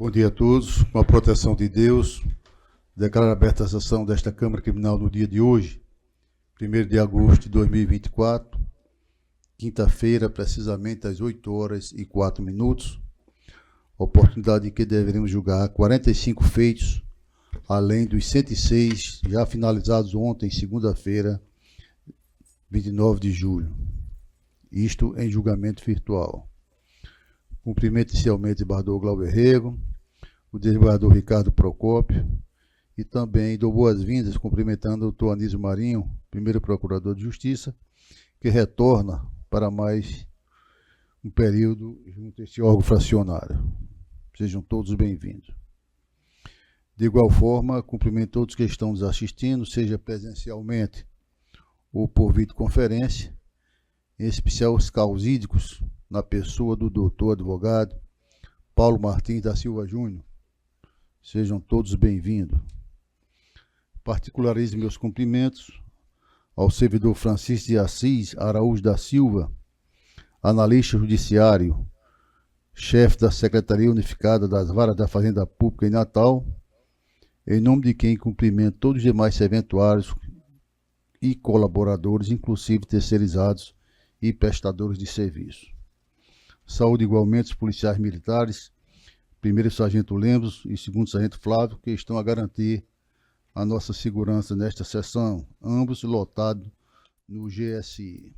Bom dia a todos. Com a proteção de Deus, declaro aberta a sessão desta Câmara Criminal no dia de hoje, 1º de agosto de 2024, quinta-feira, precisamente às 8h04, oportunidade em que deveremos julgar 45 feitos, além dos 106 já finalizados ontem, segunda-feira, 29 de julho. Isto em julgamento virtual. Cumprimento inicialmente o desembargador Glauber Rego, o desembargador Ricardo Procópio, e também dou boas-vindas cumprimentando o Dr. Anísio Marinho, primeiro procurador de Justiça, que retorna para mais um período junto a este órgão fracionário. Sejam todos bem-vindos. De igual forma, cumprimento todos que estão nos assistindo, seja presencialmente ou por videoconferência, em especial os causídicos, na pessoa do doutor advogado Paulo Martins da Silva Júnior. Sejam todos bem-vindos. Particularizo meus cumprimentos ao servidor Francisco de Assis Araújo da Silva, analista judiciário, chefe da Secretaria Unificada das Varas da Fazenda Pública em Natal, em nome de quem cumprimento todos os demais serventuários e colaboradores, inclusive terceirizados e prestadores de serviço. Saúde igualmente os policiais militares, primeiro sargento Lemos e segundo sargento Flávio, que estão a garantir a nossa segurança nesta sessão, ambos lotados no GSI.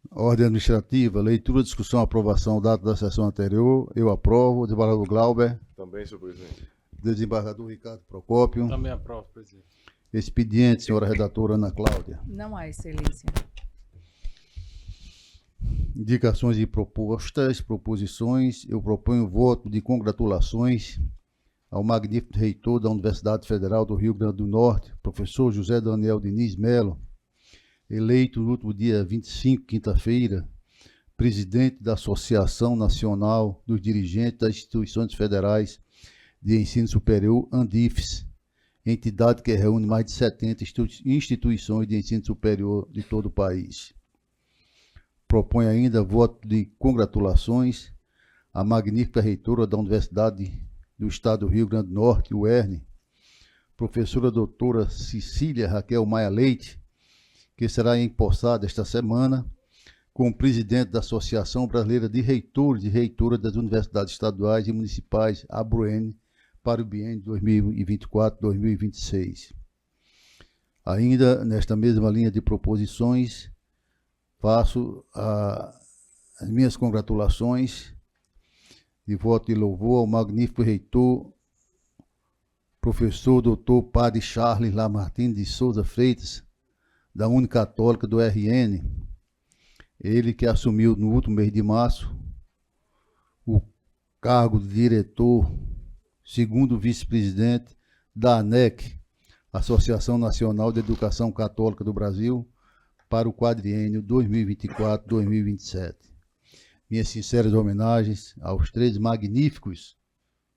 Ordem administrativa, leitura, discussão, aprovação, data da sessão anterior. Eu aprovo. Desembargador Glauber. Também, senhor presidente. Desembargador Ricardo Procópio. Também aprovo, presidente. Expediente, senhora redatora Ana Cláudia. Não há, excelência. Indicações e proposições. Eu proponho voto de congratulações ao magnífico reitor da Universidade Federal do Rio Grande do Norte, professor José Daniel Diniz Melo, eleito no último dia 25, quinta-feira, presidente da Associação Nacional dos Dirigentes das Instituições Federais de Ensino Superior, ANDIFES, entidade que reúne mais de 70 instituições de ensino superior de todo o país. Propõe ainda voto de congratulações à magnífica reitora da Universidade do Estado do Rio Grande do Norte, UERN, professora doutora Cecília Raquel Maia Leite, que será empossada esta semana como presidente da Associação Brasileira de Reitores e Reitoras das Universidades Estaduais e Municipais, ABRUEN, para o biênio 2024-2026. Ainda nesta mesma linha de proposições, faço as minhas congratulações de voto e louvor ao magnífico reitor, professor doutor Padre Charles Lamartine de Souza Freitas, da Unicatólica do RN, ele que assumiu no último mês de março o cargo de diretor, segundo vice-presidente da ANEC, Associação Nacional de Educação Católica do Brasil, para o quadriênio 2024-2027. Minhas sinceras homenagens aos três magníficos,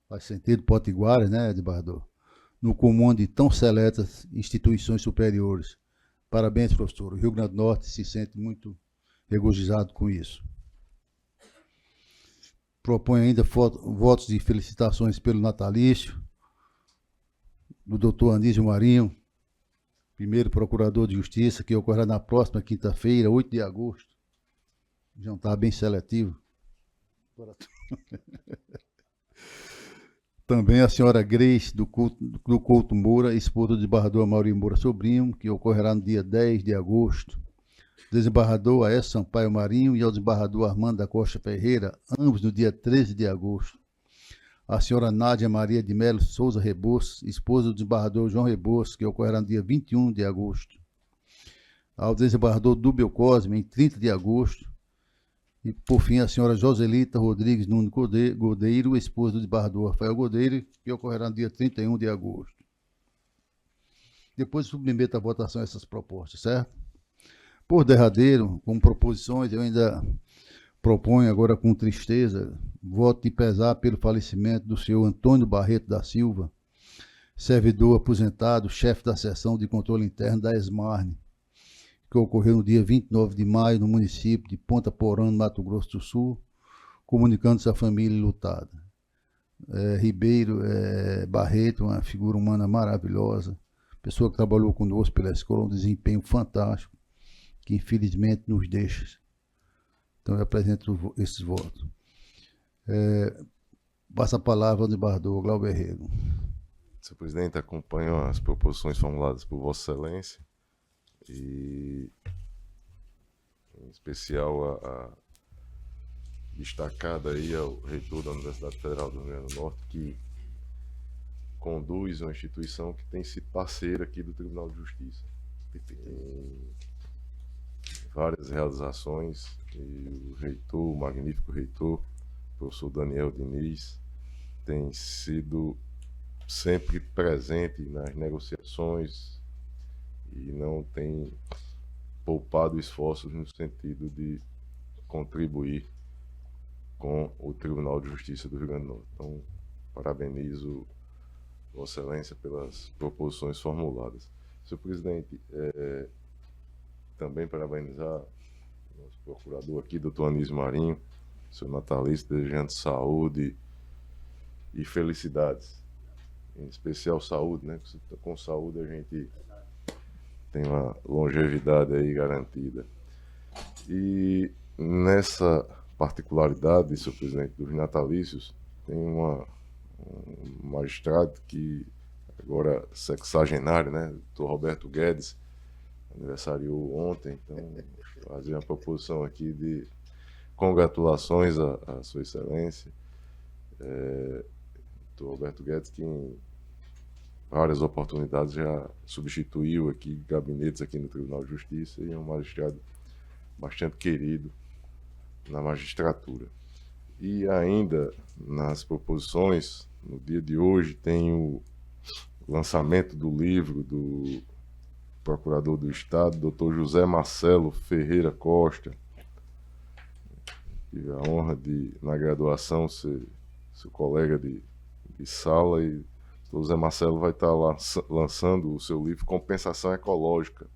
faz sentido potiguares, né, desembargador, no comando de tão seletas instituições superiores. Parabéns, professor. O Rio Grande do Norte se sente muito regozijado com isso. Propõe ainda votos de felicitações pelo natalício do doutor Anísio Marinho, primeiro procurador de Justiça, que ocorrerá na próxima quinta-feira, 8 de agosto. Já está bem seletivo. Também a senhora Grace do Couto Moura, esposa do desembargador Maurício Moura Sobrinho, que ocorrerá no dia 10 de agosto. Desembargador A.S. Sampaio Marinho e ao desembargador Armando da Costa Ferreira, ambos no dia 13 de agosto. A senhora Nádia Maria de Melo Souza Rebouças, esposa do desembargador João Rebouças, que ocorrerá no dia 21 de agosto. Ao desembargador Dúbio Cosme, em 30 de agosto. E, por fim, a senhora Joselita Rodrigues Nunes Godeiro, esposa do desembargador Rafael Godeiro, que ocorrerá no dia 31 de agosto. Depois submeto à votação essas propostas, certo? Por derradeiro, como proposições, eu ainda proponho agora com tristeza voto de pesar pelo falecimento do senhor Antônio Barreto da Silva, servidor aposentado, chefe da seção de controle interno da ESMARNE, que ocorreu no dia 29 de maio no município de Ponta Porã, no Mato Grosso do Sul, comunicando-se à família lutada. Ribeiro Barreto, uma figura humana maravilhosa, pessoa que trabalhou conosco pela escola, um desempenho fantástico, que infelizmente nos deixa. Então eu apresento esses votos. Passa a palavra ao desembargador Glauber Rego. Senhor presidente, acompanho as proposições formuladas por Vossa Excelência e, em especial, a destacada aí ao reitor da Universidade Federal do Rio Grande do Norte, que conduz uma instituição que tem sido parceira aqui do Tribunal de Justiça. Tem várias realizações e o reitor, o magnífico reitor, o professor Daniel Diniz, tem sido sempre presente nas negociações e não tem poupado esforços no sentido de contribuir com o Tribunal de Justiça do Rio Grande do Norte. Então, parabenizo Vossa Excelência pelas proposições formuladas. Senhor presidente, também parabenizar o nosso procurador aqui, doutor Anísio Marinho, seu natalício, desejando saúde e felicidades. Em especial saúde, né? Com saúde a gente tem uma longevidade aí garantida. E nessa particularidade, senhor presidente, dos natalícios, tem um magistrado que agora sexagenário, né? Doutor Roberto Guedes, aniversariou ontem, então fazer uma proposição aqui de congratulações à Sua Excelência. Doutor Roberto Guedes, que em várias oportunidades já substituiu aqui gabinetes aqui no Tribunal de Justiça e é um magistrado bastante querido na magistratura. E ainda nas proposições, no dia de hoje, tem o lançamento do livro do Procurador do Estado, Dr. José Marcelo Ferreira Costa. Tive a honra de, na graduação, ser seu colega de sala, e o José Marcelo vai estar lançando o seu livro Compensação Ecológica,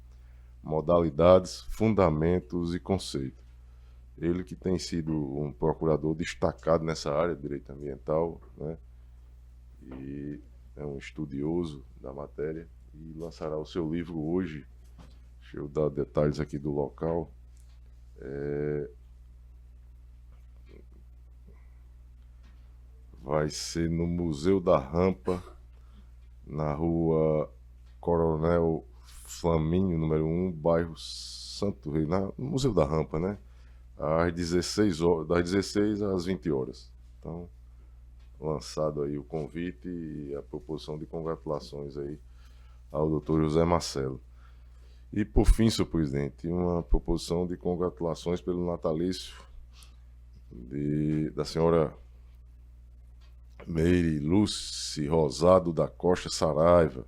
Modalidades, Fundamentos e Conceitos. Ele que tem sido um procurador destacado nessa área de direito ambiental, né? E é um estudioso da matéria e lançará o seu livro hoje. Deixa eu dar detalhes aqui do local. Vai ser no Museu da Rampa, na rua Coronel Flamínio, número 1, bairro Santo Rei, no Museu da Rampa, né? Às 16 horas, das 16 às 20 horas. Então, lançado aí o convite e a proposição de congratulações aí ao doutor José Marcelo. E, por fim, senhor presidente, uma proposição de congratulações pelo natalício da senhora Meire Lúcia Rosado da Costa Saraiva,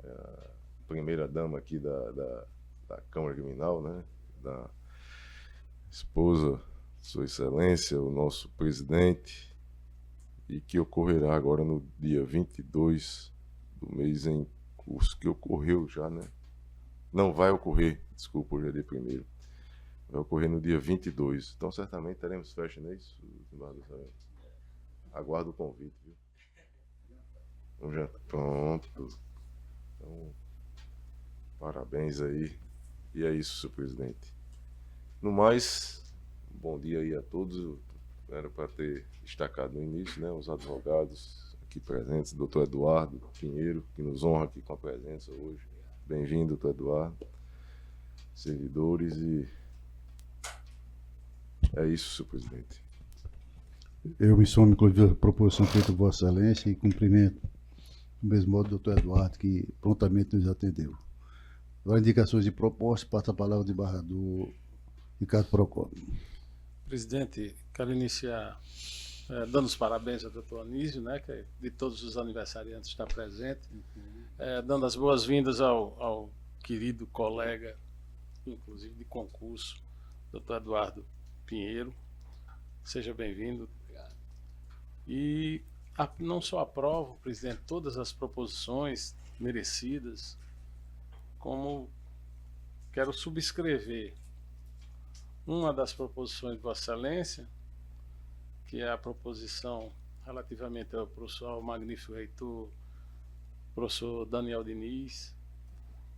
a primeira dama aqui da Câmara Criminal, né? Da esposa de Sua Excelência, o nosso presidente, e que ocorrerá agora no dia 22 do mês em curso, que ocorreu já, né? Não vai ocorrer, desculpa, hoje é dia 1º. Vai ocorrer no dia 22. Então, certamente teremos festa, não é isso? Aguardo o convite, viu? Então, já pronto. Então, parabéns aí. E é isso, senhor presidente. No mais, bom dia aí a todos. Era para ter destacado no início, né? Os advogados aqui presentes, doutor Eduardo Pinheiro, que nos honra aqui com a presença hoje. Bem-vindo, doutor Eduardo. Servidores e... é isso, senhor presidente. Eu me somo, inclusive, a proposição feita por Vossa Excelência e cumprimento, do mesmo modo, o doutor Eduardo, que prontamente nos atendeu. Agora, indicações de proposta, passa a palavra ao desembargador Ricardo Procópio. Presidente, quero iniciar dando os parabéns ao doutor Anísio, né, que de todos os aniversariantes está presente, dando as boas-vindas ao querido colega, inclusive de concurso, doutor Eduardo Pinheiro. Seja bem-vindo. E não só aprovo, presidente, todas as proposições merecidas, como quero subscrever uma das proposições de Vossa Excelência, que é a proposição relativamente ao magnífico reitor, professor Daniel Diniz,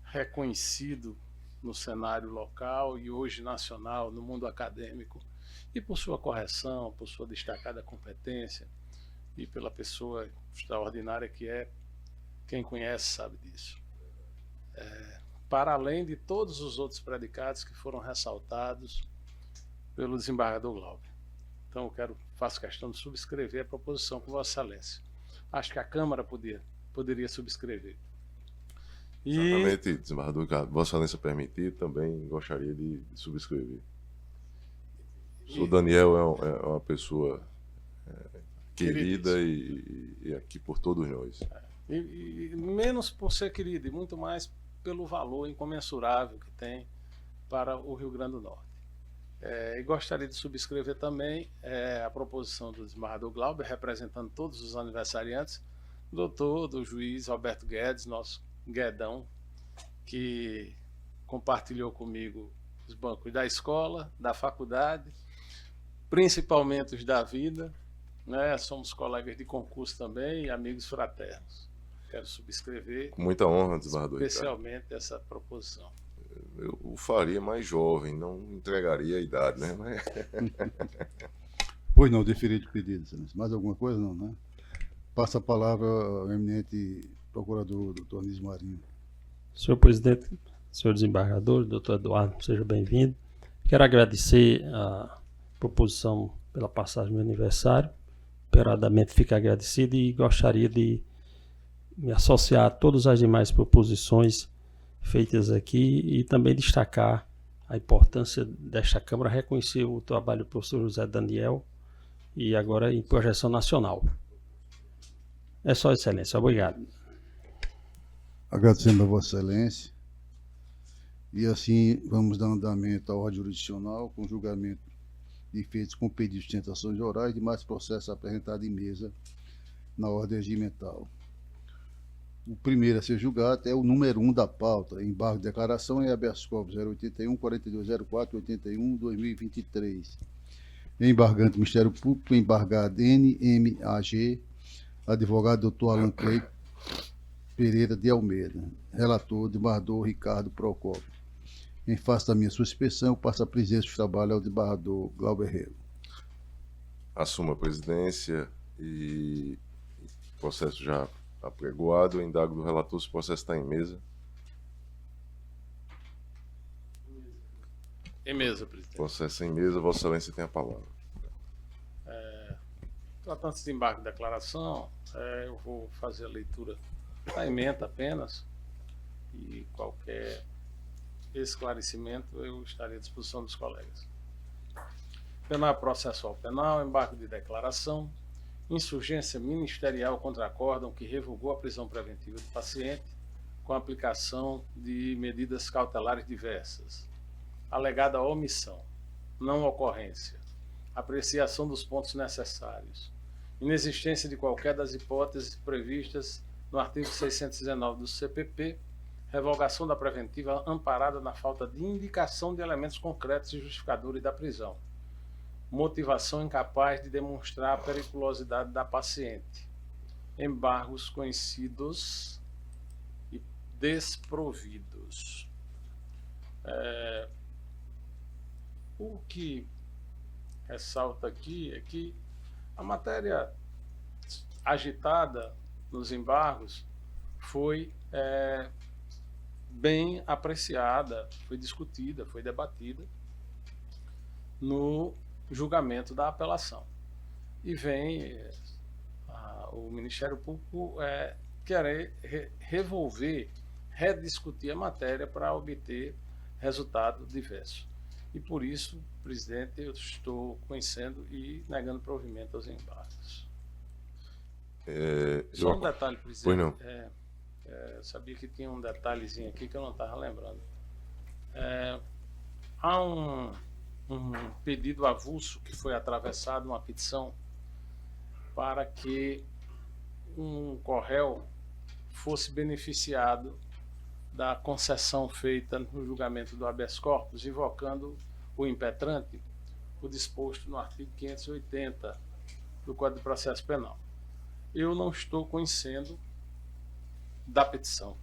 reconhecido no cenário local e hoje nacional, no mundo acadêmico, e por sua correção, por sua destacada competência e pela pessoa extraordinária que é, quem conhece sabe disso. Para além de todos os outros predicados que foram ressaltados pelo desembargador Glauber. Então eu faço questão de subscrever a proposição com Vossa Excelência. Acho que a Câmara poderia subscrever. Exatamente, desembargador, que Vossa Excelência permitir, também gostaria de subscrever. O Daniel é uma pessoa querida e aqui por todos nós. E menos por ser querido, e muito mais pelo valor incomensurável que tem para o Rio Grande do Norte. E gostaria de subscrever também a proposição do desembargador Glauber, representando todos os aniversariantes, do juiz Roberto Guedes, nosso Guedão, que compartilhou comigo os bancos da escola, da faculdade, principalmente os da vida, né? Somos colegas de concurso também e amigos fraternos. Quero subscrever com muita honra, desembargador, especialmente essa proposição. Eu o faria mais jovem, não entregaria a idade, né? Mas... Pois não, deferir de pedido, excelência. Mais alguma coisa? Não, né? Passa a palavra ao eminente procurador, doutor Anísio Marinho. Senhor presidente, senhor desembargador, doutor Eduardo, seja bem-vindo. Quero agradecer a proposição pela passagem do meu aniversário. Esperadamente fico agradecido e gostaria de me associar a todas as demais proposições feitas aqui e também destacar a importância desta Câmara reconhecer o trabalho do professor José Daniel e agora em projeção nacional. É só, excelência. Obrigado. Agradecemos a Vossa Excelência. E assim vamos dar andamento à ordem jurisdicional com julgamento de feitos com pedido de sustentações orais e demais processos apresentados em mesa na ordem regimental. O primeiro a ser julgado é o número 1 da pauta, embargo de declaração em habeas corpus 081, 4204, 81, 2023. Embargante Ministério Público, embargado NMAG, advogado Dr. Alan Clay Pereira de Almeida. Relator, desembargador Ricardo Procópio. Em face da minha suspensão, eu passo a presidência do trabalho ao desembargador Glauber Rego. Assumo a presidência e o processo já apregoado. Eu indago do relator se o processo está em mesa. Em mesa, presidente. Processo em mesa, Vossa Excelência tem a palavra. Tratando-se de embargo de declaração, eu vou fazer a leitura da ementa apenas e qualquer esclarecimento eu estarei à disposição dos colegas. Penal processual penal, embargo de declaração, insurgência ministerial contra acórdão que revogou a prisão preventiva do paciente com a aplicação de medidas cautelares diversas. Alegada omissão, não ocorrência, apreciação dos pontos necessários, inexistência de qualquer das hipóteses previstas no artigo 619 do CPP, revogação da preventiva amparada na falta de indicação de elementos concretos e justificadores da prisão, motivação incapaz de demonstrar a periculosidade da paciente, embargos conhecidos e desprovidos. O que ressalta aqui é que a matéria agitada nos embargos foi bem apreciada, foi discutida, foi debatida no julgamento da apelação. E vem o Ministério Público querer revolver, rediscutir a matéria para obter resultado diverso. E por isso, presidente, eu estou conhecendo e negando provimento aos embargos. Só um detalhe, presidente. Pois não. Eu sabia que tinha um detalhezinho aqui que eu não estava lembrando. Há um pedido avulso que foi atravessado, uma petição, para que um corréu fosse beneficiado da concessão feita no julgamento do habeas corpus, invocando o impetrante, o disposto no artigo 580 do Código de Processo Penal. Eu não estou conhecendo da petição.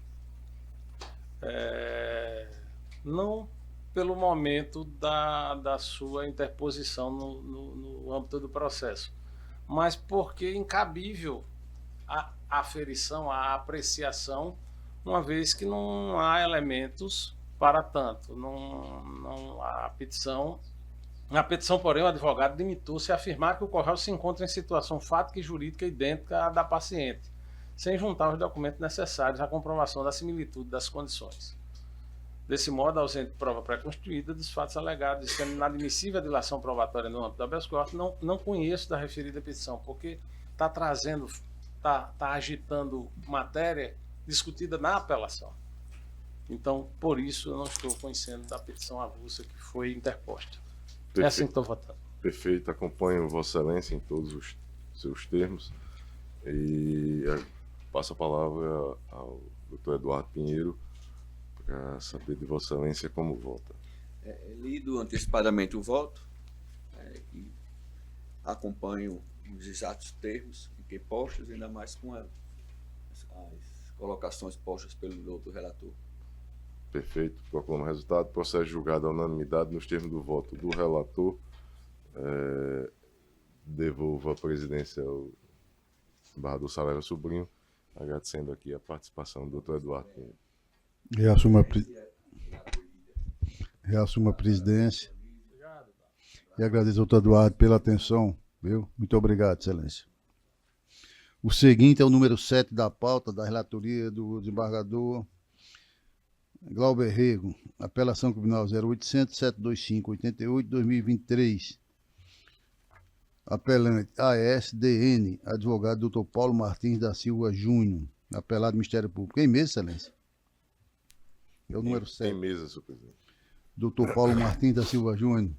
Não pelo momento da sua interposição no âmbito do processo, mas porque é incabível a aferição, a apreciação, uma vez que não há elementos para tanto. Não há petição. Na petição, porém, o advogado limitou-se a afirmar que o Correio se encontra em situação fática e jurídica idêntica à da paciente, sem juntar os documentos necessários à comprovação da similitude das condições. Desse modo, ausente de prova pré-constituída dos fatos alegados, sendo inadmissível a dilação probatória no âmbito do habeas corpus, não conheço da referida petição, porque está trazendo, está agitando matéria discutida na apelação. Então, por isso, eu não estou conhecendo da petição avulsa que foi interposta. Perfeito. É assim que estou votando. Perfeito, acompanho Vossa Excelência em todos os seus termos e passo a palavra ao Dr. Eduardo Pinheiro para saber de Vossa Excelência como vota. Lido antecipadamente o voto e acompanho os exatos termos que postos, ainda mais com as colocações postas pelo doutor relator. Perfeito, proclamo o resultado. Processo julgado à unanimidade nos termos do voto do relator. Devolvo a presidência ao embargador Saraiva Sobrinho, agradecendo aqui a participação do Dr. Eduardo Pinheiro. Reassumo a presidência e agradeço ao Dr. Eduardo pela atenção, viu? Muito obrigado, Excelência. O seguinte é o número 7 da pauta da relatoria do desembargador Glauber Rego, apelação criminal 0800-725-88-2023. Apelante ASDN, advogado Dr. Paulo Martins da Silva Júnior, apelado Ministério Público. Em mesa, Excelência? É o número 7. Em mesa, senhor presidente. Dr. Paulo Martins da Silva Júnior.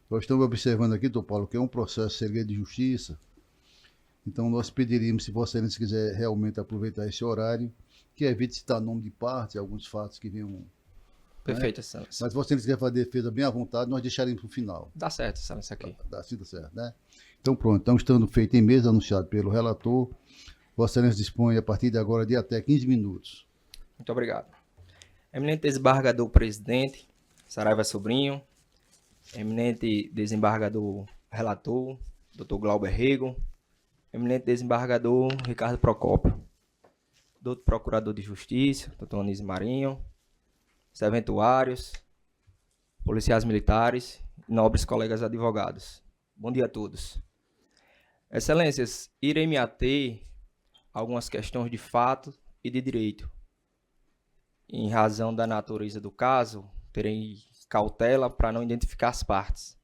Nós estamos observando aqui, doutor Paulo, que é um processo de segredo de justiça. Então, nós pediríamos, se Vossa Excelência quiser realmente aproveitar esse horário, que evite citar nome de parte, alguns fatos que venham. Perfeito, Excelência. Mas se Vossa Excelência quiser fazer defesa bem à vontade, nós deixaremos para o final. Dá certo, Excelência, aqui. Dá certo, né? Então, pronto. Então, estando feito em mesa, anunciado pelo relator, Vossa Excelência dispõe, a partir de agora, de até 15 minutos. Muito obrigado. Eminente desembargador presidente, Saraiva Sobrinho, eminente desembargador relator, Dr. Glauber Rego, eminente desembargador Ricardo Procópio, doutor procurador de justiça, Dr. Anísio Marinho, serventuários, policiais militares e nobres colegas advogados. Bom dia a todos. Excelências, irei me ater a algumas questões de fato e de direito. Em razão da natureza do caso, terei cautela para não identificar as partes,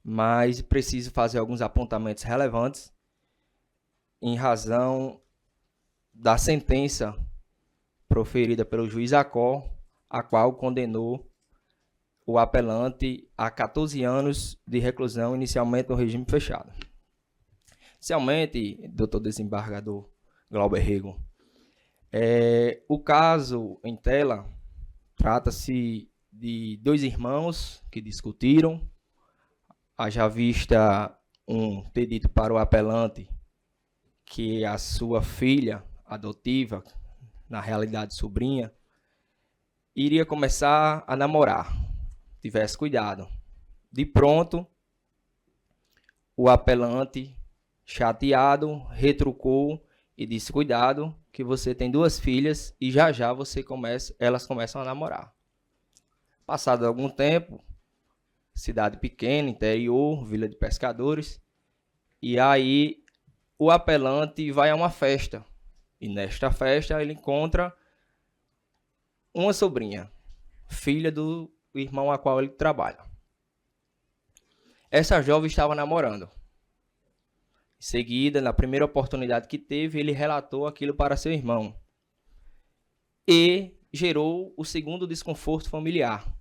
mas preciso fazer alguns apontamentos relevantes em razão da sentença proferida pelo juiz Acó, a qual condenou o apelante a 14 anos de reclusão, inicialmente no regime fechado. Inicialmente, doutor desembargador Glauber Rego, o caso em tela trata-se de dois irmãos que discutiram, haja vista ter dito para o apelante que a sua filha adotiva, na realidade sobrinha, iria começar a namorar. Tivesse cuidado. De pronto, o apelante, chateado, retrucou e disse: cuidado, que você tem duas filhas e já já elas começam a namorar. Passado algum tempo, cidade pequena, interior, vila de pescadores, e aí o apelante vai a uma festa. E nesta festa ele encontra uma sobrinha, filha do irmão a qual ele trabalha. Essa jovem estava namorando. Em seguida, na primeira oportunidade que teve, ele relatou aquilo para seu irmão. E gerou o segundo desconforto familiar.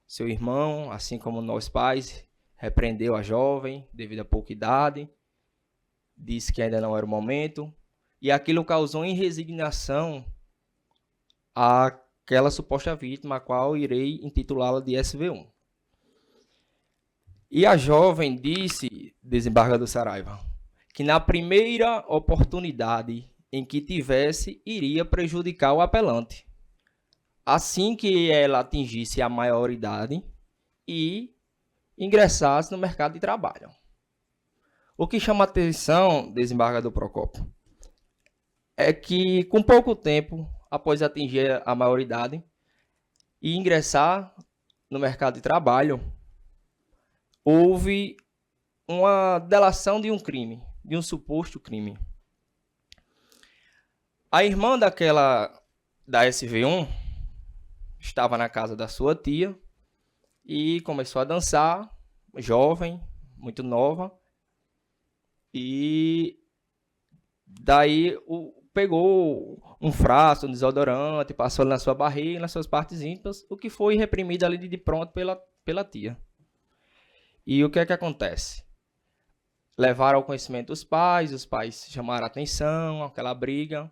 Seu irmão, assim como nós pais, repreendeu a jovem devido à pouca idade, disse que ainda não era o momento, e aquilo causou inresignação àquela suposta vítima, a qual irei intitulá-la de SV1. E a jovem disse, desembargador Saraiva, que na primeira oportunidade em que tivesse, iria prejudicar o apelante. Assim que ela atingisse a maioridade e ingressasse no mercado de trabalho. O que chama a atenção, desembargador Procópio, é que com pouco tempo após atingir a maioridade e ingressar no mercado de trabalho, houve uma delação de um crime, de um suposto crime. A irmã da SV1 estava na casa da sua tia e começou a dançar, jovem, muito nova, e daí pegou um frasco, um desodorante, passou na sua barriga, nas suas partes íntimas, o que foi reprimido ali de pronto pela tia. E o que é que acontece? Levaram ao conhecimento dos pais, os pais chamaram a atenção, aquela briga,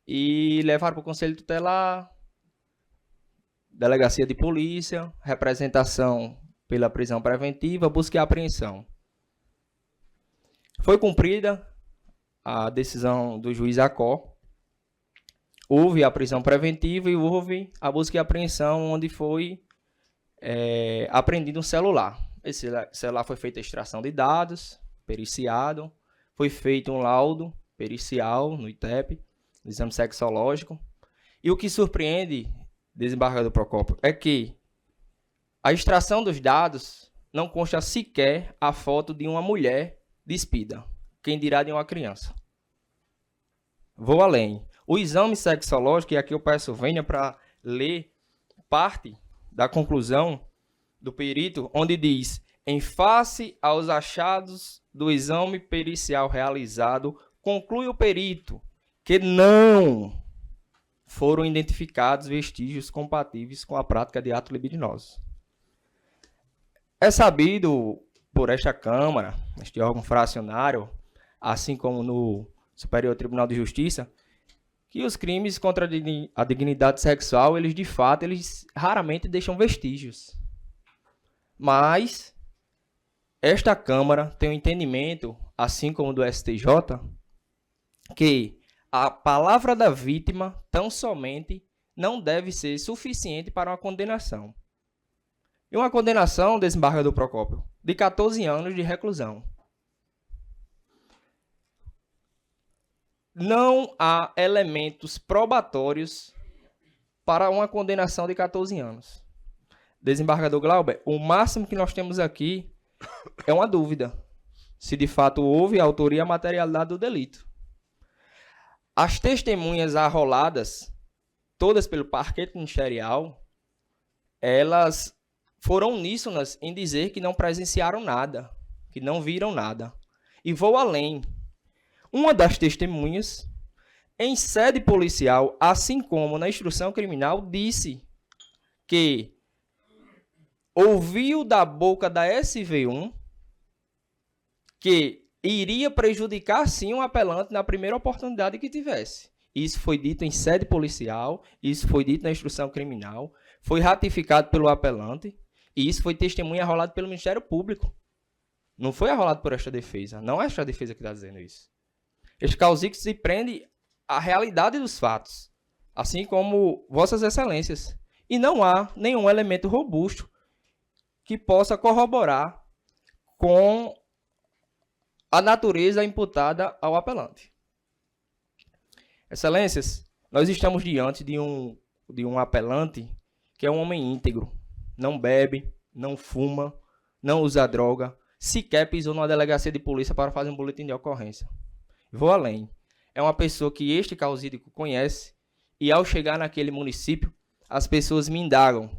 e levaram para o Conselho Tutelar, Delegacia de Polícia, representação pela prisão preventiva, busca e apreensão. Foi cumprida a decisão do juiz Acó, houve a prisão preventiva e houve a busca e apreensão, onde foi apreendido um celular. Esse celular foi feita a extração de dados, periciado, foi feito um laudo pericial no ITEP, no exame sexológico. E o que surpreende, desembargador Procópio, é que a extração dos dados não consta sequer a foto de uma mulher despida, quem dirá de uma criança. Vou além. O exame sexológico, e aqui eu peço venha para ler parte da conclusão do perito, onde diz: em face aos achados do exame pericial realizado, conclui o perito que não foram identificados vestígios compatíveis com a prática de atos libidinosos. É sabido por esta Câmara, este órgão fracionário, assim como no Superior Tribunal de Justiça, que os crimes contra a dignidade sexual, eles raramente deixam vestígios. Mas esta Câmara tem um entendimento, assim como do STJ, que a palavra da vítima tão somente não deve ser suficiente para uma condenação. E uma condenação, desembargador Procópio, de 14 anos de reclusão. Não há elementos probatórios para uma condenação de 14 anos. Desembargador Glauber, o máximo que nós temos aqui é uma dúvida, se de fato houve a autoria e a materialidade do delito. As testemunhas arroladas, todas pelo parquete ministerial, elas foram uníssonas em dizer que não presenciaram nada, que não viram nada. E vou além. Uma das testemunhas, em sede policial, assim como na instrução criminal, disse que ouviu da boca da SV1 que iria prejudicar, sim, o apelante na primeira oportunidade que tivesse. Isso foi dito em sede policial, isso foi dito na instrução criminal, foi ratificado pelo apelante, e isso foi testemunha arrolado pelo Ministério Público. Não foi arrolado por esta defesa. Não é esta defesa que está dizendo isso. Este causíquio se prende à realidade dos fatos, assim como Vossas Excelências. E não há nenhum elemento robusto que possa corroborar com a natureza imputada ao apelante. Excelências, nós estamos diante de um apelante que é um homem íntegro. Não bebe, não fuma, não usa droga, sequer pisou numa delegacia de polícia para fazer um boletim de ocorrência. Vou além. É uma pessoa que este causídico conhece e ao chegar naquele município, as pessoas me indagam.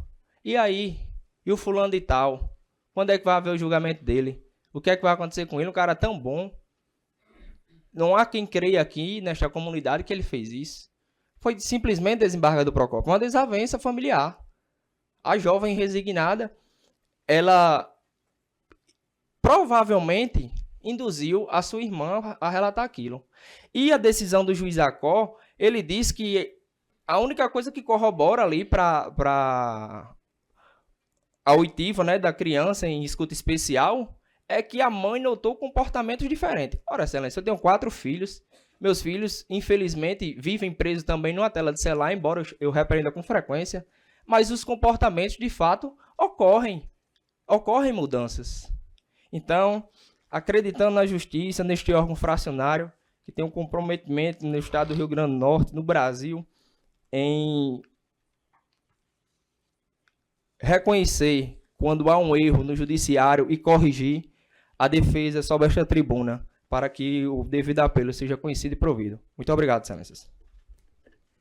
E aí? E o fulano de tal? Quando é que vai haver o julgamento dele? O que é que vai acontecer com ele? Um cara tão bom. Não há quem creia aqui nesta comunidade que ele fez isso. Foi simplesmente, desembargador Procópio, uma desavença familiar. A jovem resignada, ela provavelmente induziu a sua irmã a relatar aquilo. E a decisão do juiz Acó, ele diz que a única coisa que corrobora ali para a oitiva, né, da criança em escuta especial é que a mãe notou comportamentos diferentes. Ora, excelência, eu tenho 4 filhos. Meus filhos, infelizmente, vivem presos também numa tela de celular, embora eu repreenda com frequência. Mas os comportamentos, de fato, ocorrem. Ocorrem mudanças. Então, acreditando na justiça, neste órgão fracionário, que tem um comprometimento no estado do Rio Grande do Norte, no Brasil, em reconhecer quando há um erro no judiciário e corrigir, a defesa sob esta tribuna, para que o devido apelo seja conhecido e provido. Muito obrigado, excelências.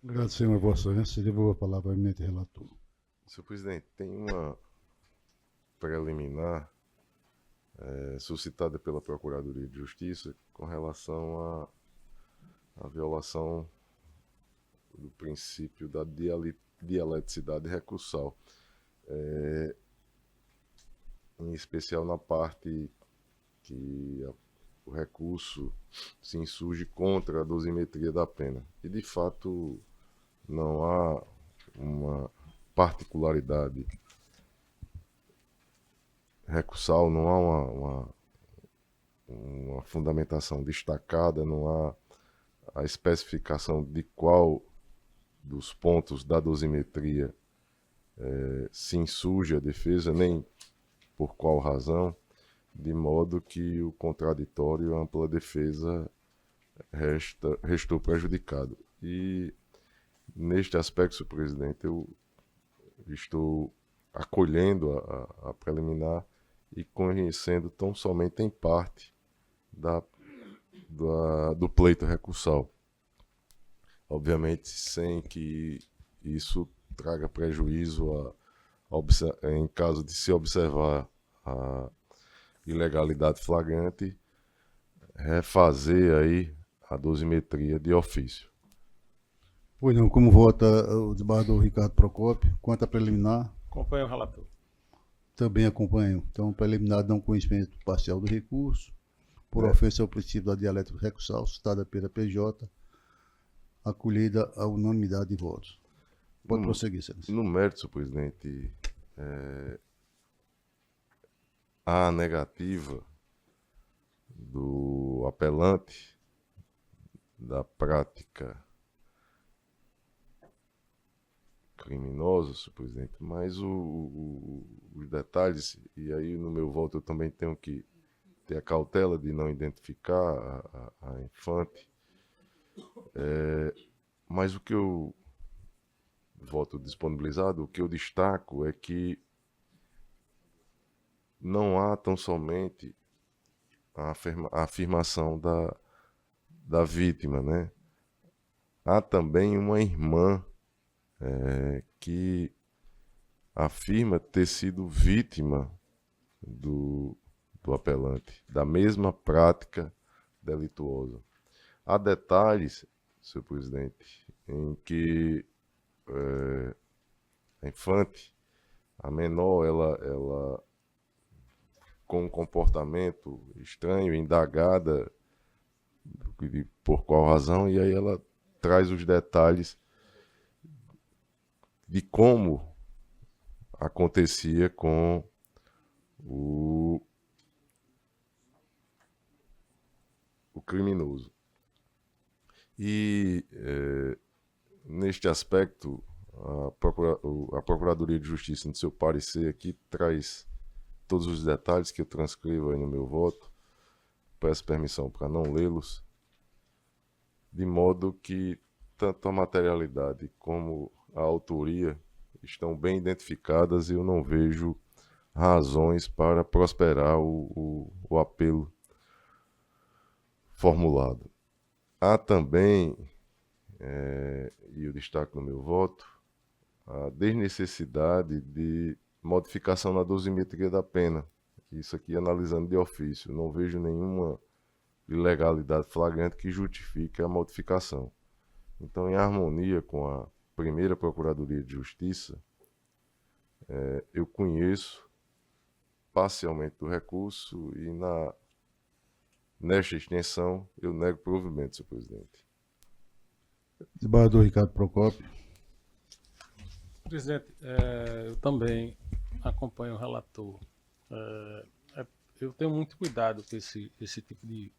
Obrigado, senhor Vossa Excelência. Devolvo a palavra ao eminente relator. Senhor presidente, tem uma preliminar suscitada pela Procuradoria de Justiça com relação à violação do princípio da dialeticidade recursal, em especial na parte que o recurso se insurge contra a dosimetria da pena. E, de fato, não há uma particularidade recursal, não há uma fundamentação destacada, não há a especificação de qual dos pontos da dosimetria se insurge a defesa, nem por qual razão, de modo que o contraditório e a ampla defesa restou prejudicado. E, neste aspecto, senhor presidente, eu estou acolhendo a preliminar e conhecendo tão somente em parte do pleito recursal. Obviamente, sem que isso traga prejuízo em caso de se observar a ilegalidade flagrante, refazer aí a dosimetria de ofício. Pois não, como vota o desembargador Ricardo Procópio, quanto à preliminar, Acompanho o relator. também acompanho. Então, preliminar dá um conhecimento parcial do recurso, por ofensa ao princípio da dialética recursal, citada pela PJ, acolhida à unanimidade de votos. Pode prosseguir, excelência. No mérito, senhor presidente, a negativa do apelante da prática criminosa, senhor presidente, mas os detalhes, e aí no meu voto eu também tenho que ter a cautela de não identificar a infante, mas o que eu voto disponibilizado, o que eu destaco é que não há tão somente a afirmação da vítima, né? Há também uma irmã que afirma ter sido vítima do apelante, da mesma prática delituosa. Há detalhes, senhor presidente, em que a infante, a menor, ela com um comportamento estranho, indagada por qual razão, e aí ela traz os detalhes de como acontecia com o criminoso. E neste aspecto, a Procuradoria de Justiça, no seu parecer aqui, traz todos os detalhes que eu transcrevo aí no meu voto. Peço permissão para não lê-los, de modo que tanto a materialidade como a autoria estão bem identificadas e eu não vejo razões para prosperar o apelo formulado. Há também, e eu destaco no meu voto, a desnecessidade de modificação na dosimetria da pena. Isso aqui analisando de ofício. Não vejo nenhuma ilegalidade flagrante que justifique a modificação. Então, em harmonia com a primeira Procuradoria de Justiça, eu conheço parcialmente do recurso e nesta extensão eu nego provimento, senhor presidente. Desembargador Ricardo Procópio. Presidente, eu também acompanho o relator. eu tenho muito cuidado com esse tipo de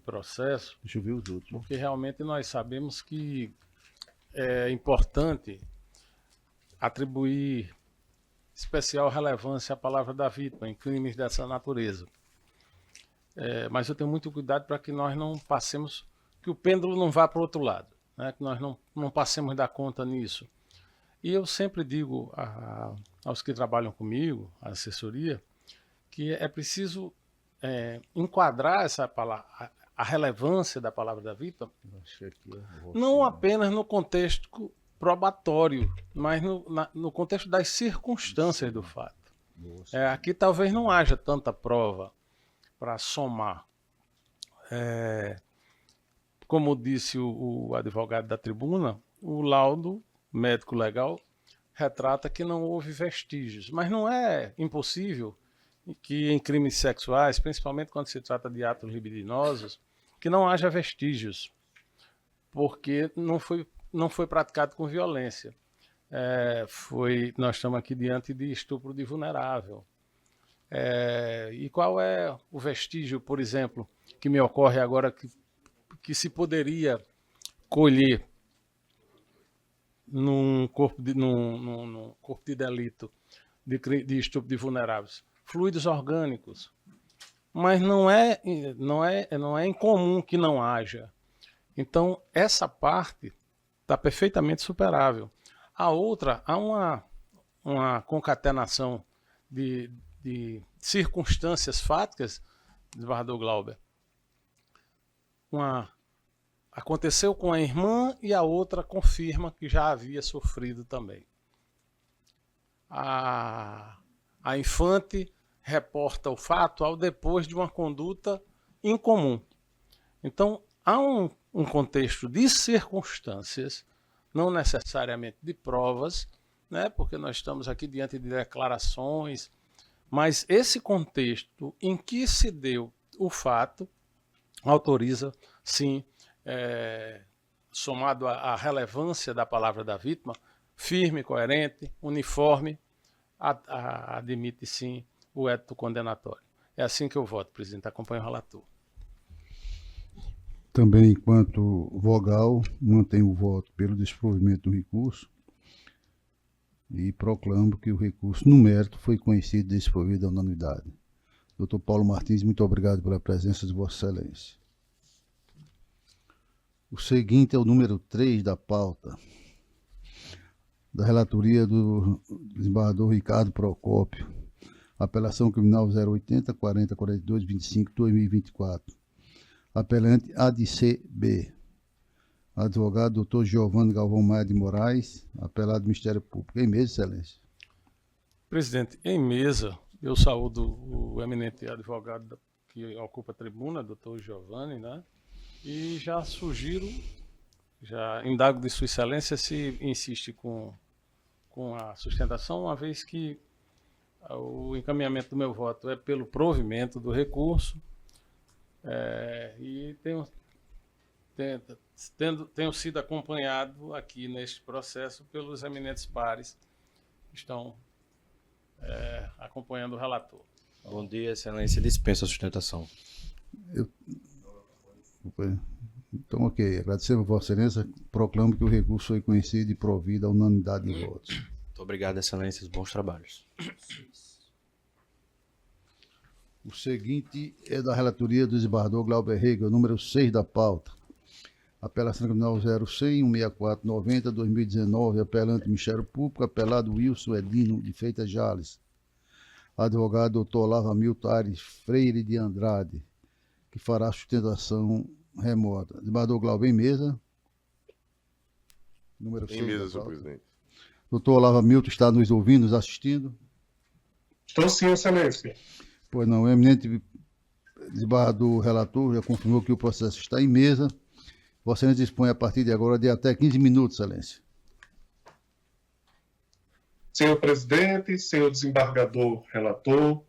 processo, Deixa eu ver os outros. porque realmente nós sabemos que é importante atribuir especial relevância à palavra da vítima em crimes dessa natureza. Mas eu tenho muito cuidado para que nós não passemos, que o pêndulo não vá para o outro lado, né? Que nós não passemos da conta nisso. E eu sempre digo aos que trabalham comigo, a assessoria, que é preciso enquadrar essa palavra, a relevância da palavra da vítima, não apenas no contexto probatório, mas no contexto das circunstâncias do fato. Aqui talvez não haja tanta prova para somar. Como disse o advogado da tribuna, o laudo médico legal retrata que não houve vestígios, mas não é impossível que em crimes sexuais, principalmente quando se trata de atos libidinosos, que não haja vestígios, porque não foi praticado com violência. Nós estamos aqui diante de estupro de vulnerável. E qual é o vestígio, por exemplo, que me ocorre agora que se poderia colher num corpo de delito de estupro de vulneráveis? Fluidos orgânicos. Mas não é incomum que não haja. Então, essa parte está perfeitamente superável. A outra, há uma concatenação de circunstâncias fáticas, desembargador Glauber. Aconteceu com a irmã e a outra confirma que já havia sofrido também. A infante reporta o fato ao depois de uma conduta incomum. Então, há um contexto de circunstâncias, não necessariamente de provas, né, porque nós estamos aqui diante de declarações, mas esse contexto em que se deu o fato autoriza, sim, somado à relevância da palavra da vítima, firme, coerente, uniforme, admite, sim, o édito condenatório. É assim que eu voto, presidente. Acompanho o relator. Também, enquanto vogal, mantenho o voto pelo desprovimento do recurso e proclamo que o recurso, no mérito, foi conhecido e desprovido da unanimidade. Dr. Paulo Martins, muito obrigado pela presença de Vossa Excelência. O seguinte é o número 3 da pauta, da relatoria do desembargador Ricardo Procópio, apelação criminal 080 40 42 25 2024. Apelante ADCB. Advogado Dr. Giovanni Galvão Maia de Moraes, apelado do Ministério Público. Em mesa, Excelência. Presidente, em mesa, eu saúdo o eminente advogado que ocupa a tribuna, Dr. Giovanni, né? E já sugiro, já indago de Sua Excelência se insiste com a sustentação, uma vez que o encaminhamento do meu voto é pelo provimento do recurso, e tenho sido acompanhado aqui neste processo pelos eminentes pares que estão acompanhando o relator. Bom dia, Excelência. Dispensa a sustentação. Então, ok. Agradecemos a Vossa Excelência. Proclamo que o recurso foi conhecido e provido à unanimidade de votos. Muito obrigado, Excelências. Bons trabalhos. O seguinte é da relatoria do desembargador Glauber Hegel, número 6 da pauta. Apelação criminal 0100 164 90 2019, apelante Ministério Público, apelado Wilson Edino de Freitas Jales. Advogado Dr. Olavo Hamilton Aires Freire de Andrade, que fará sustentação remota. Desembargador Glauber, em mesa. Número 6 Em mesa, da senhor pauta. presidente. Doutor Olavo Hamilton está nos ouvindo, nos assistindo? Estou sim, Excelência. Pois não, o eminente desembargador relator já confirmou que o processo está em mesa. Vossa Excelência dispõe a partir de agora de até 15 minutos, Excelência. Senhor presidente, senhor desembargador relator,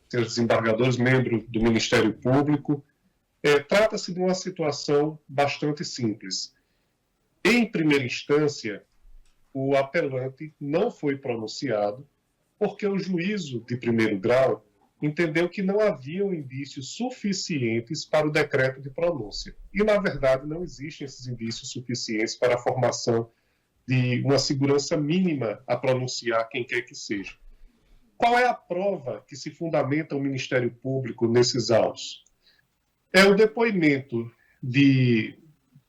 senhores desembargadores, membros do Ministério Público, trata-se de uma situação bastante simples. Em primeira instância, o apelante não foi pronunciado porque o juízo de primeiro grau entendeu que não haviam indícios suficientes para o decreto de pronúncia. E, na verdade, não existem esses indícios suficientes para a formação de uma segurança mínima a pronunciar quem quer que seja. Qual é a prova que se fundamenta o Ministério Público nesses autos? É o depoimento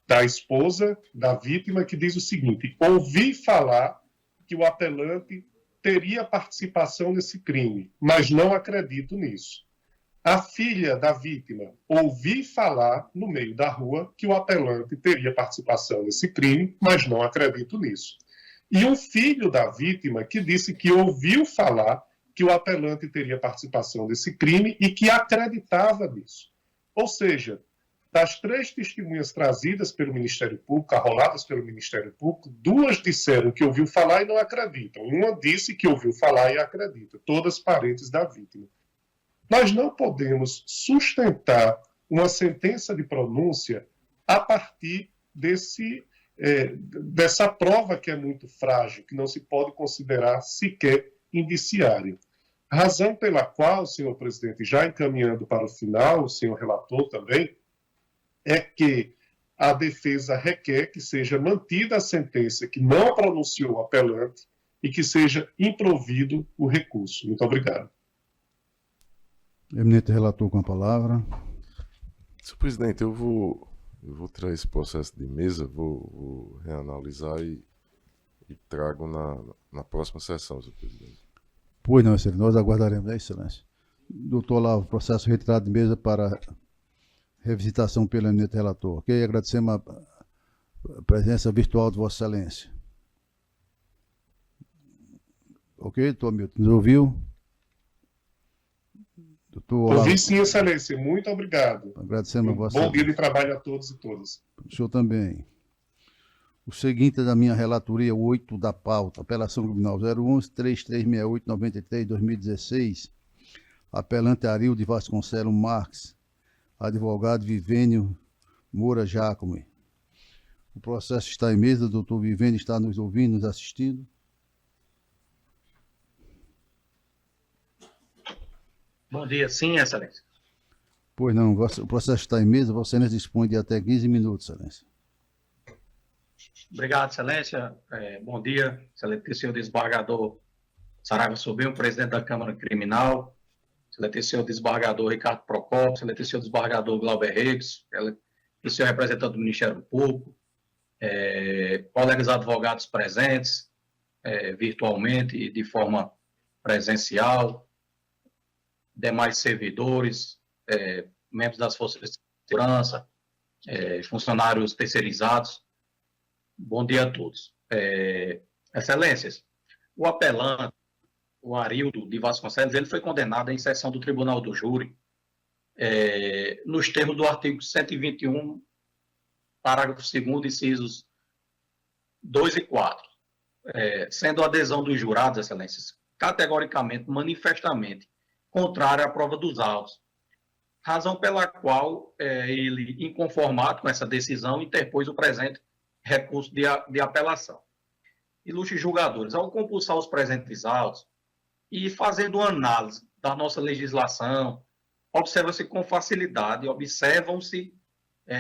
da esposa da vítima, que diz o seguinte: ouvi falar que o apelante teria participação nesse crime, mas não acredito nisso. A filha da vítima: ouvi falar no meio da rua que o apelante teria participação nesse crime, mas não acredito nisso. E o filho da vítima, que disse que ouviu falar que o apelante teria participação nesse crime e que acreditava nisso. Ou seja, das 3 testemunhas trazidas pelo Ministério Público, arroladas pelo Ministério Público, 2 disseram que ouviu falar e não acreditam. Uma disse que ouviu falar e acredita, todas parentes da vítima. Nós não podemos sustentar uma sentença de pronúncia a partir dessa prova que é muito frágil, que não se pode considerar sequer indiciária. Razão pela qual, senhor presidente, já encaminhando para o final, o senhor relator também, é que a defesa requer que seja mantida a sentença que não pronunciou o apelante e que seja improvido o recurso. Muito obrigado. Eminente relator com a palavra. Senhor presidente, eu vou tirar esse processo de mesa, vou reanalisar e trago na próxima sessão, senhor presidente. Pois não, excelência. Nós aguardaremos, excelência. Doutor Olavo, processo retirado de mesa para revisitação pelo eminente relator. Ok? Agradecemos a presença virtual de Vossa Excelência. Ok, doutor Milton? Nos ouviu? Doutor Olavo. Ouvi sim, excelência. Muito obrigado. Agradecemos a Vossa Bom dia Excelência. de trabalho a todos e todas. O senhor também. O seguinte é da minha relatoria 8 da pauta, apelação criminal 011-3368-93-2016, apelante Arildo Vasconcelos Marques, advogado Vivênio Moura Jacome. O processo está em mesa, o doutor Vivênio está nos ouvindo, nos assistindo. Bom dia, sim, excelência. Pois não, o processo está em mesa, Vossa Excelência dispõe de até 15 minutos, excelência. Obrigado, excelência. Bom dia, excelente senhor desembargador Saraiva Sobrinho, presidente da Câmara Criminal, excelente senhor desembargador Ricardo Procópio, excelente senhor desembargador Glauber Reis, excelente senhor representante do Ministério Público, colegas advogados presentes, virtualmente e de forma presencial, demais servidores, membros das forças de segurança, funcionários terceirizados. Bom dia a todos. Excelências, o apelante, o Arildo de Vasconcelos, ele foi condenado em sessão do Tribunal do Júri, nos termos do artigo 121, parágrafo 2º, incisos 2 e 4, sendo a adesão dos jurados, excelências, categoricamente, manifestamente, contrária à prova dos autos, razão pela qual ele, inconformado com essa decisão, interpôs o presente recurso de apelação. Ilustres julgadores, ao compulsar os presentes autos e fazendo uma análise da nossa legislação, observa-se com facilidade, observam-se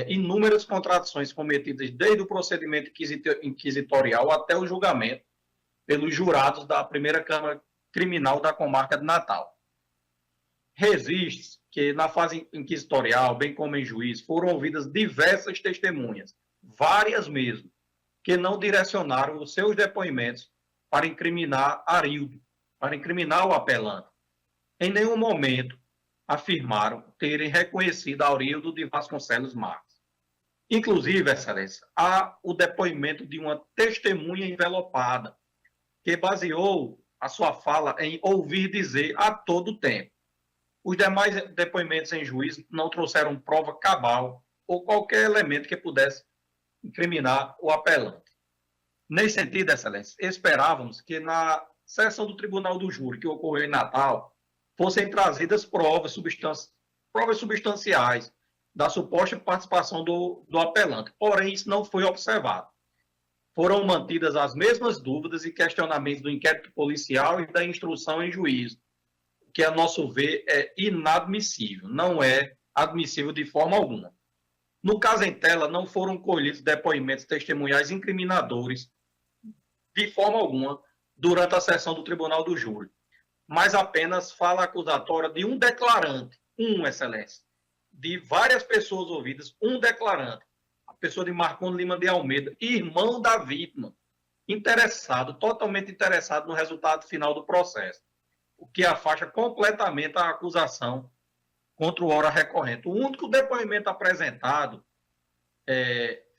inúmeras contradições cometidas desde o procedimento inquisitorial até o julgamento pelos jurados da primeira Câmara Criminal da Comarca de Natal. Resiste que, na fase inquisitorial, bem como em juízo, foram ouvidas diversas testemunhas, várias mesmo, que não direcionaram os seus depoimentos para incriminar Arildo, para incriminar o apelante. Em nenhum momento afirmaram terem reconhecido Arildo de Vasconcelos Marques. Inclusive, excelência, há o depoimento de uma testemunha envelopada, que baseou a sua fala em ouvir dizer a todo tempo. Os demais depoimentos em juízo não trouxeram prova cabal ou qualquer elemento que pudesse incriminar o apelante. Nesse sentido, excelência, esperávamos que na sessão do Tribunal do Júri, que ocorreu em Natal, fossem trazidas provas substanciais da suposta participação do apelante. Porém, isso não foi observado. Foram mantidas as mesmas dúvidas e questionamentos do inquérito policial e da instrução em juízo, que, a nosso ver, é inadmissível, não é admissível de forma alguma. No caso em tela, não foram colhidos depoimentos testemunhais incriminadores de forma alguma durante a sessão do Tribunal do Júri, mas apenas fala acusatória de um declarante, excelência, de várias pessoas ouvidas, um declarante, a pessoa de Marcondes Lima de Almeida, irmão da vítima, interessado, totalmente interessado no resultado final do processo, o que afasta completamente a acusação contra o ora recorrente. O único depoimento apresentado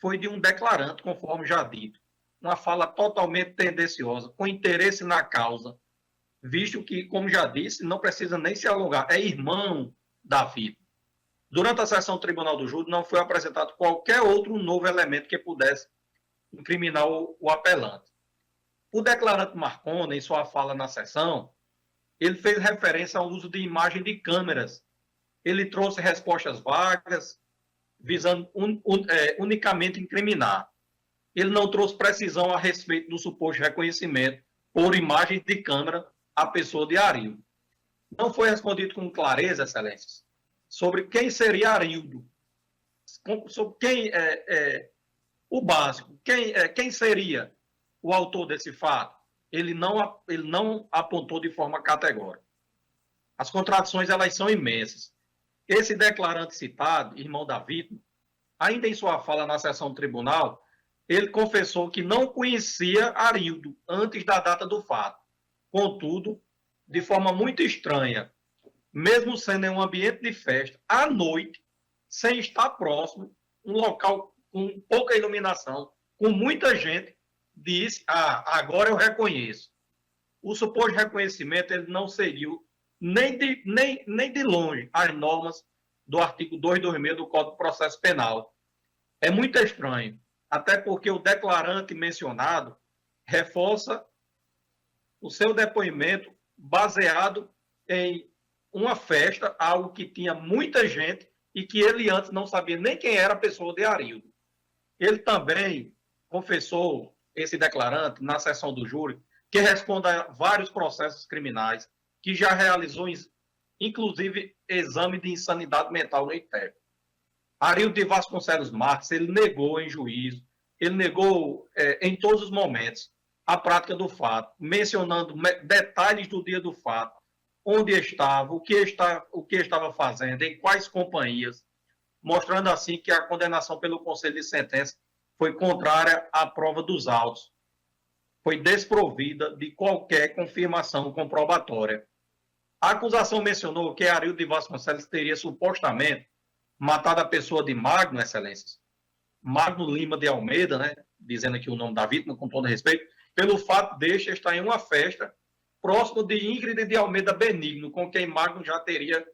foi de um declarante, conforme já dito, uma fala totalmente tendenciosa, com interesse na causa, visto que, como já disse, não precisa nem se alongar, é irmão da vítima. Durante a sessão do Tribunal do Júri, não foi apresentado qualquer outro novo elemento que pudesse incriminar o apelante. O declarante Marcondes, em sua fala na sessão, ele fez referência ao uso de imagem de câmeras. Ele trouxe respostas vagas, visando unicamente incriminar. Ele não trouxe precisão a respeito do suposto reconhecimento por imagem de câmera à pessoa de Arildo. Não foi respondido com clareza, excelências, sobre quem seria Arildo, sobre quem o básico, quem seria o autor desse fato. Ele não apontou de forma categórica. As contradições, elas são imensas. Esse declarante citado, irmão da vítima, ainda em sua fala na sessão do tribunal, ele confessou que não conhecia Arildo antes da data do fato. Contudo, de forma muito estranha, mesmo sendo em um ambiente de festa, à noite, sem estar próximo, um local com pouca iluminação, com muita gente, disse: agora eu reconheço. O suposto reconhecimento, ele não seguiu nem de longe as normas do artigo 226 do Código de Processo Penal. É muito estranho, até porque o declarante mencionado reforça o seu depoimento baseado em uma festa, algo que tinha muita gente e que ele antes não sabia nem quem era a pessoa de Arildo. Ele também confessou, esse declarante, na sessão do júri, que responde a vários processos criminais, que já realizou, inclusive, exame de insanidade mental no ITEP. Arildo de Vasconcelos Marques, ele negou em juízo, ele negou em todos os momentos a prática do fato, mencionando detalhes do dia do fato, onde estava, o que estava fazendo, em quais companhias, mostrando assim que a condenação pelo Conselho de Sentença foi contrária à prova dos autos, foi desprovida de qualquer confirmação comprobatória. A acusação mencionou que Arildo de Vasconcelos teria supostamente matado a pessoa de Magno, excelências, Magno Lima de Almeida, né, dizendo aqui o nome da vítima, com todo respeito, pelo fato deste estar em uma festa próximo de Ingrid de Almeida Benigno, com quem Magno já teria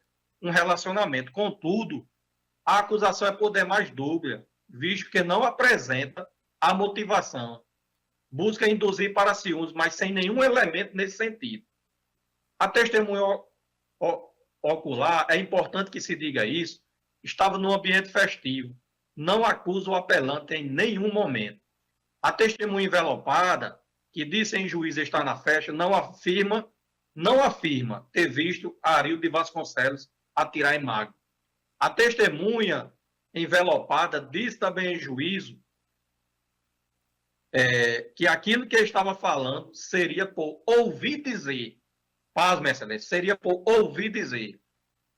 um relacionamento. Contudo, a acusação é por demais dúbia, visto que não apresenta a motivação. Busca induzir para ciúmes, mas sem nenhum elemento nesse sentido. A testemunha ocular, é importante que se diga isso, estava num ambiente festivo. Não acusa o apelante em nenhum momento. A testemunha envelopada, que disse em juízo estar na festa, não afirma ter visto Arildo de Vasconcelos atirar em Magno. A testemunha envelopada disse também em juízo que aquilo que estava falando seria por ouvir dizer, pasme, excelência, seria por ouvir dizer.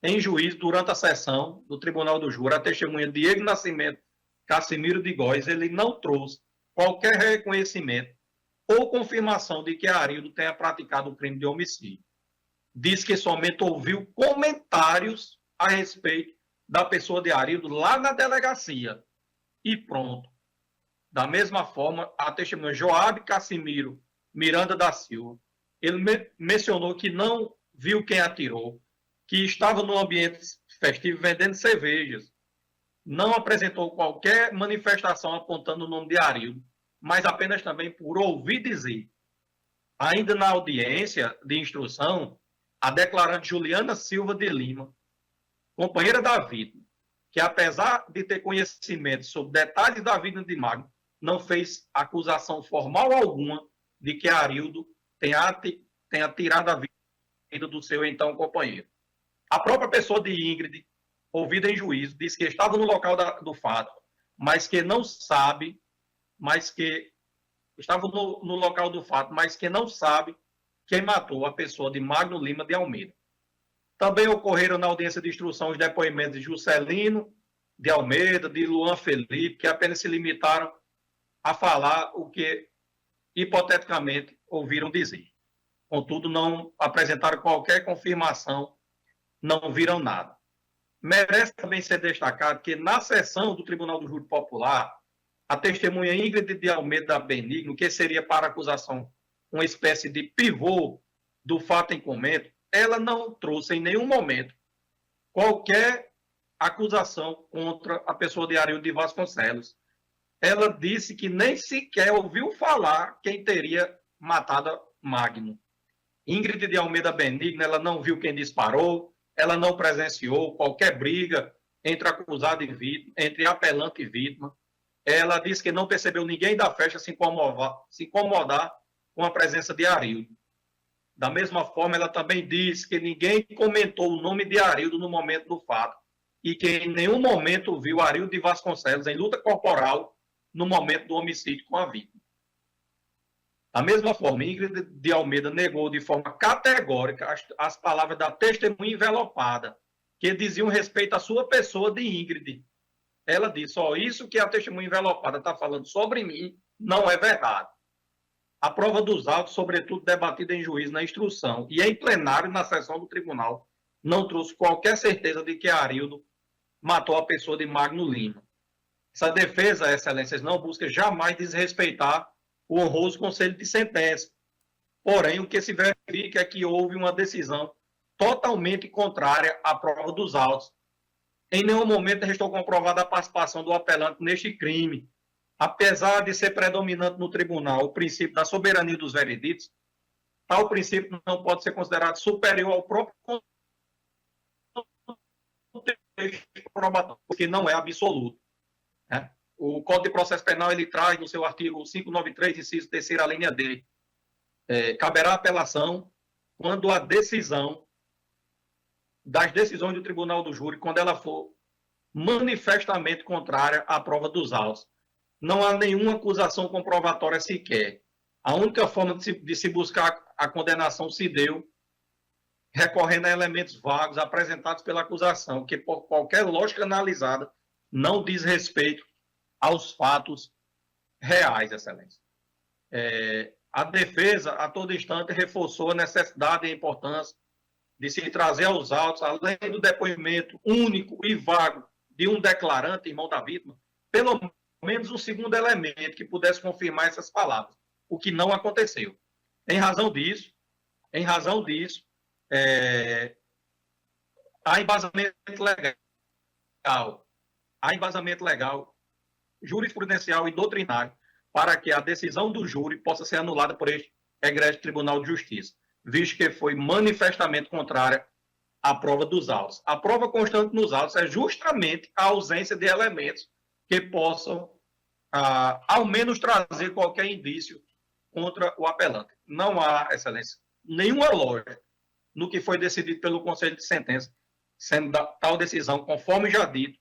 Em juízo, durante a sessão do Tribunal do Júri, a testemunha Diego Nascimento Cassimiro de Góes, ele não trouxe qualquer reconhecimento ou confirmação de que Arildo tenha praticado o crime de homicídio. Diz que somente ouviu comentários a respeito da pessoa de Arildo lá na delegacia. E pronto. Da mesma forma, a testemunha Joabe Cassimiro Miranda da Silva, ele mencionou que não viu quem atirou, que estava no ambiente festivo vendendo cervejas. Não apresentou qualquer manifestação apontando o nome de Arildo, mas apenas também por ouvir dizer. Ainda na audiência de instrução, a declarante Juliana Silva de Lima, companheira da vítima, que apesar de ter conhecimento sobre detalhes da vida de Magno, não fez acusação formal alguma de que Arildo tenha tirado a vida vida do seu então companheiro. A própria pessoa de Ingrid, ouvida em juízo, disse que estava no local do fato, mas que não sabe, estava no local do fato, mas que não sabe quem matou a pessoa de Magno Lima de Almeida. Também ocorreram na audiência de instrução os depoimentos de Juscelino de Almeida, de Luan Felipe, que apenas se limitaram a falar o que hipoteticamente ouviram dizer. Contudo, não apresentaram qualquer confirmação, não viram nada. Merece também ser destacado que na sessão do Tribunal do Júri Popular, a testemunha Ingrid de Almeida Benigno, que seria para a acusação uma espécie de pivô do fato em comento, ela não trouxe em nenhum momento qualquer acusação contra a pessoa de Arildo de Vasconcelos. Ela disse que nem sequer ouviu falar quem teria matado Magno. Ingrid de Almeida Benigno, ela não viu quem disparou, ela não presenciou qualquer briga entre acusado e vítima, entre apelante e vítima. Ela disse que não percebeu ninguém da festa se incomodar com a presença de Arildo. Da mesma forma, ela também disse que ninguém comentou o nome de Arildo no momento do fato e que em nenhum momento viu Arildo de Vasconcelos em luta corporal no momento do homicídio com a vítima. Da mesma forma, Ingrid de Almeida negou de forma categórica as palavras da testemunha envelopada, que diziam respeito à sua pessoa de Ingrid. Ela disse, isso que a testemunha envelopada está falando sobre mim não é verdade. A prova dos autos, sobretudo debatida em juízo na instrução e em plenário na sessão do tribunal, não trouxe qualquer certeza de que Arildo matou a pessoa de Magno Lima. Essa defesa, excelências, não busca jamais desrespeitar o honroso conselho de sentença. Porém, o que se verifica é que houve uma decisão totalmente contrária à prova dos autos. Em nenhum momento restou comprovada a participação do apelante neste crime. Apesar de ser predominante no tribunal o princípio da soberania dos vereditos, tal princípio não pode ser considerado superior ao próprio contexto probatório, porque não é absoluto. Né? O Código de Processo Penal ele traz no seu artigo 593, inciso 3º, a linha D, caberá apelação quando a decisão das decisões do Tribunal do Júri, quando ela for manifestamente contrária à prova dos autos. Não há nenhuma acusação comprovatória sequer. A única forma de se buscar a condenação se deu recorrendo a elementos vagos apresentados pela acusação, que por qualquer lógica analisada não diz respeito aos fatos reais, excelência. A defesa, a todo instante, reforçou a necessidade e a importância de se trazer aos autos, além do depoimento único e vago de um declarante, irmão da vítima, pelo menos um segundo elemento que pudesse confirmar essas palavras, o que não aconteceu. Em razão disso, há embasamento legal, jurisprudencial e doutrinário para que a decisão do júri possa ser anulada por este egrégio Tribunal de Justiça, visto que foi manifestamente contrária à prova dos autos. A prova constante nos autos é justamente a ausência de elementos que possam, ao menos, trazer qualquer indício contra o apelante. Não há, excelência, nenhuma lógica no que foi decidido pelo Conselho de Sentença, sendo tal decisão, conforme já dito,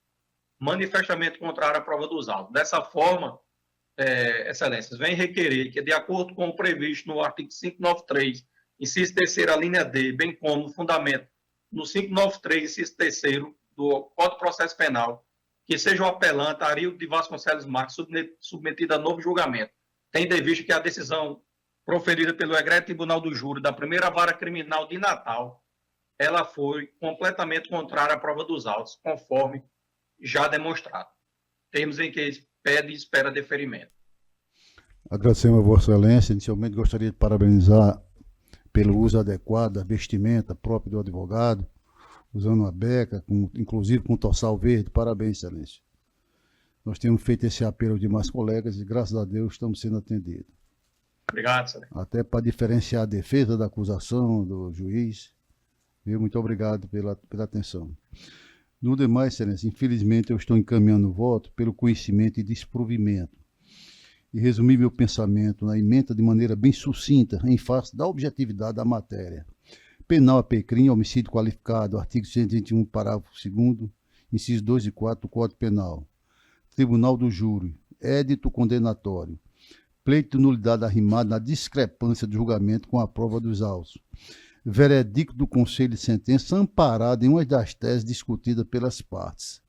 manifestamente contrária à prova dos autos. Dessa forma, excelências, vem requerer que, de acordo com o previsto no artigo 593, inciso 3º, a linha D, bem como no fundamento no 593, inciso 3º do Código de Processo Penal, que seja o apelante Arildo de Vasconcelos Marques submetido a novo julgamento, tendo em vista que a decisão proferida pelo egrégio Tribunal do Júri da primeira vara criminal de Natal, ela foi completamente contrária à prova dos autos, conforme já demonstrado. Termos em que pede e espera deferimento. Agradecemos a Vossa Excelência. Inicialmente gostaria de parabenizar pelo uso adequado da vestimenta própria do advogado, usando uma beca, inclusive com tossal verde. Parabéns, Excelência. Nós temos feito esse apelo aos demais colegas e, graças a Deus, estamos sendo atendidos. Obrigado, senhor. Até para diferenciar a defesa da acusação, do juiz. Muito obrigado pela atenção. No demais, Excelência, infelizmente eu estou encaminhando o voto pelo conhecimento e desprovimento. E resumir meu pensamento na emenda de maneira bem sucinta, em face da objetividade da matéria. penal APCRIM, homicídio qualificado, artigo 121, parágrafo 2º, incisos 2 e 4 do Código Penal. Tribunal do Júri, édito condenatório, pleito de nulidade arrimado na discrepância do julgamento com a prova dos autos. Veredicto do Conselho de Sentença amparado em uma das teses discutidas pelas partes.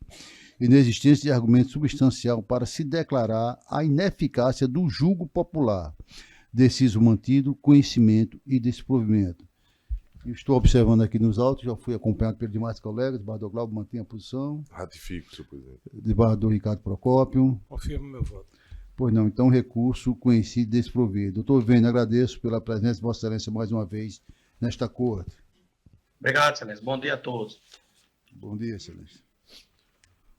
Inexistência de argumento substancial para se declarar a ineficácia do julgo popular. Deciso mantido, conhecimento e desprovimento. Estou observando aqui nos autos, já fui acompanhado pelos demais colegas, desembargador Glauber mantém a posição. Ratifico, senhor presidente. Desembargador Ricardo Procópio. Confirmo meu voto. Pois não, então recurso conhecido e desprovido. Doutor Vênia, agradeço pela presença de Vossa Excelência mais uma vez nesta corte. Obrigado, excelência. Bom dia a todos. Bom dia, Excelência.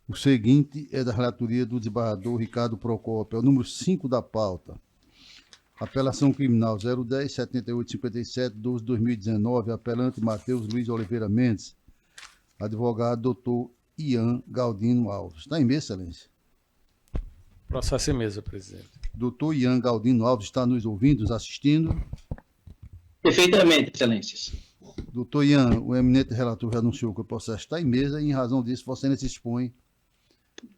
O seguinte é da relatoria do desembargador Ricardo Procópio, é o número 5 da pauta. Apelação criminal 010-7857-12-2019, apelante Matheus Luiz Oliveira Mendes, advogado doutor Ian Galdino Alves. Está em mesa, Excelência? Processo em mesa, presidente. Doutor Ian Galdino Alves está nos ouvindo, nos assistindo? Perfeitamente, excelências. Doutor Ian, o eminente relator já anunciou que o processo está em mesa e, em razão disso, Vossa Excelência dispõe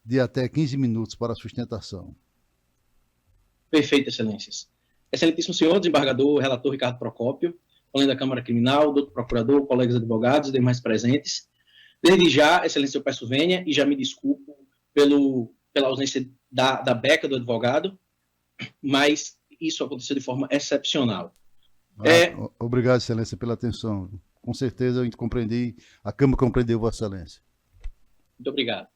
de até 15 minutos para a sustentação. Perfeito, excelências. Excelentíssimo senhor, desembargador, relator Ricardo Procópio, além da Câmara Criminal, doutor procurador, colegas advogados e demais presentes. Desde já, excelência, eu peço vênia e já me desculpo pela ausência da beca do advogado, mas isso aconteceu de forma excepcional. Obrigado, Excelência, pela atenção. Com certeza a gente compreendi, a Câmara compreendeu, Vossa Excelência. Muito obrigado.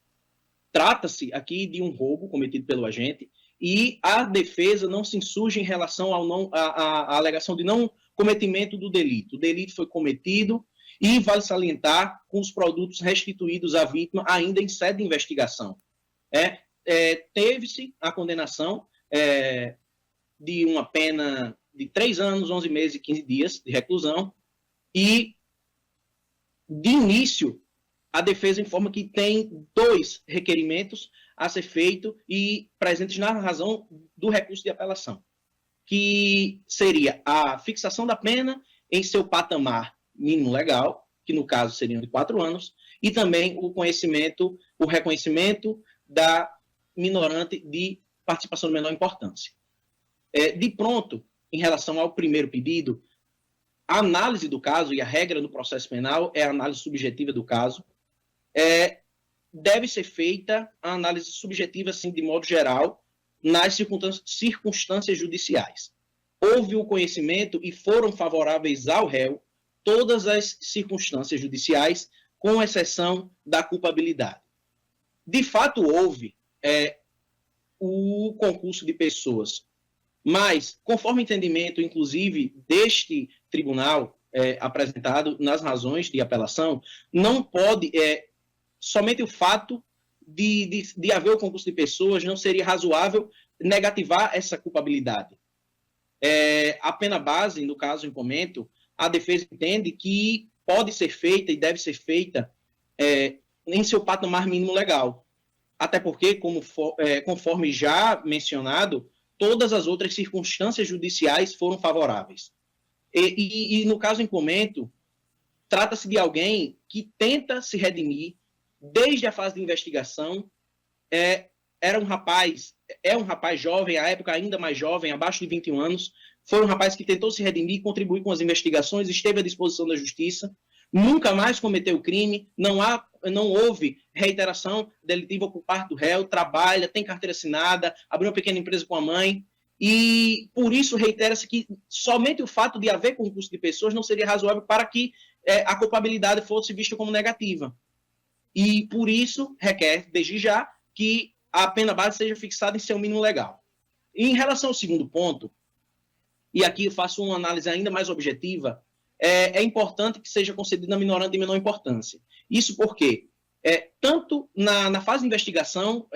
Trata-se aqui de um roubo cometido pelo agente e a defesa não se insurge em relação à alegação de não cometimento do delito. O delito foi cometido e vale salientar com os produtos restituídos à vítima ainda em sede de investigação. Teve-se a condenação de uma pena de 3 anos, 11 meses e 15 dias de reclusão e, de início, a defesa informa que tem 2 requerimentos a ser feito e presentes na razão do recurso de apelação, que seria a fixação da pena em seu patamar mínimo legal, que no caso seriam de 4 anos, e também o reconhecimento da minorante de participação de menor importância. De pronto, em relação ao primeiro pedido, a análise do caso e a regra do processo penal é a análise subjetiva do caso. Deve ser feita a análise subjetiva, assim, de modo geral, nas circunstâncias judiciais. Houve o conhecimento e foram favoráveis ao réu todas as circunstâncias judiciais, com exceção da culpabilidade. De fato, houve o concurso de pessoas, mas, conforme o entendimento, inclusive, deste tribunal apresentado nas razões de apelação, não pode... somente o fato de haver o concurso de pessoas não seria razoável negativar essa culpabilidade. A pena base, no caso em comento, a defesa entende que pode ser feita e deve ser feita em seu patamar mínimo legal. Até porque, conforme já mencionado, todas as outras circunstâncias judiciais foram favoráveis. E no caso em comento, trata-se de alguém que tenta se redimir desde a fase de investigação. É um rapaz jovem, à época ainda mais jovem, abaixo de 21 anos, foi um rapaz que tentou se redimir, contribuir com as investigações, esteve à disposição da justiça, nunca mais cometeu crime, não houve reiteração delitiva por parte do réu, trabalha, tem carteira assinada, abriu uma pequena empresa com a mãe, e por isso reitera-se que somente o fato de haver concurso de pessoas não seria razoável para que a culpabilidade fosse vista como negativa. E, por isso, requer, desde já, que a pena base seja fixada em seu mínimo legal. E, em relação ao segundo ponto, e aqui eu faço uma análise ainda mais objetiva, é importante que seja concedida a minorante de menor importância. Isso porque, tanto na fase de investigação,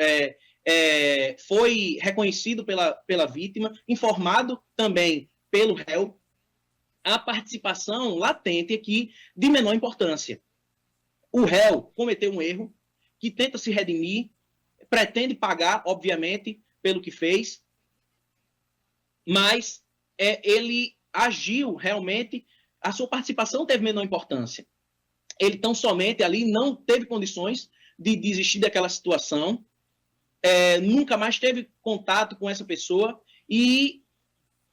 foi reconhecido pela vítima, informado também pelo réu, a participação latente aqui de menor importância. O réu cometeu um erro, que tenta se redimir, pretende pagar, obviamente, pelo que fez, mas ele agiu realmente a sua participação teve menor importância. Ele tão somente ali não teve condições de desistir daquela situação, nunca mais teve contato com essa pessoa e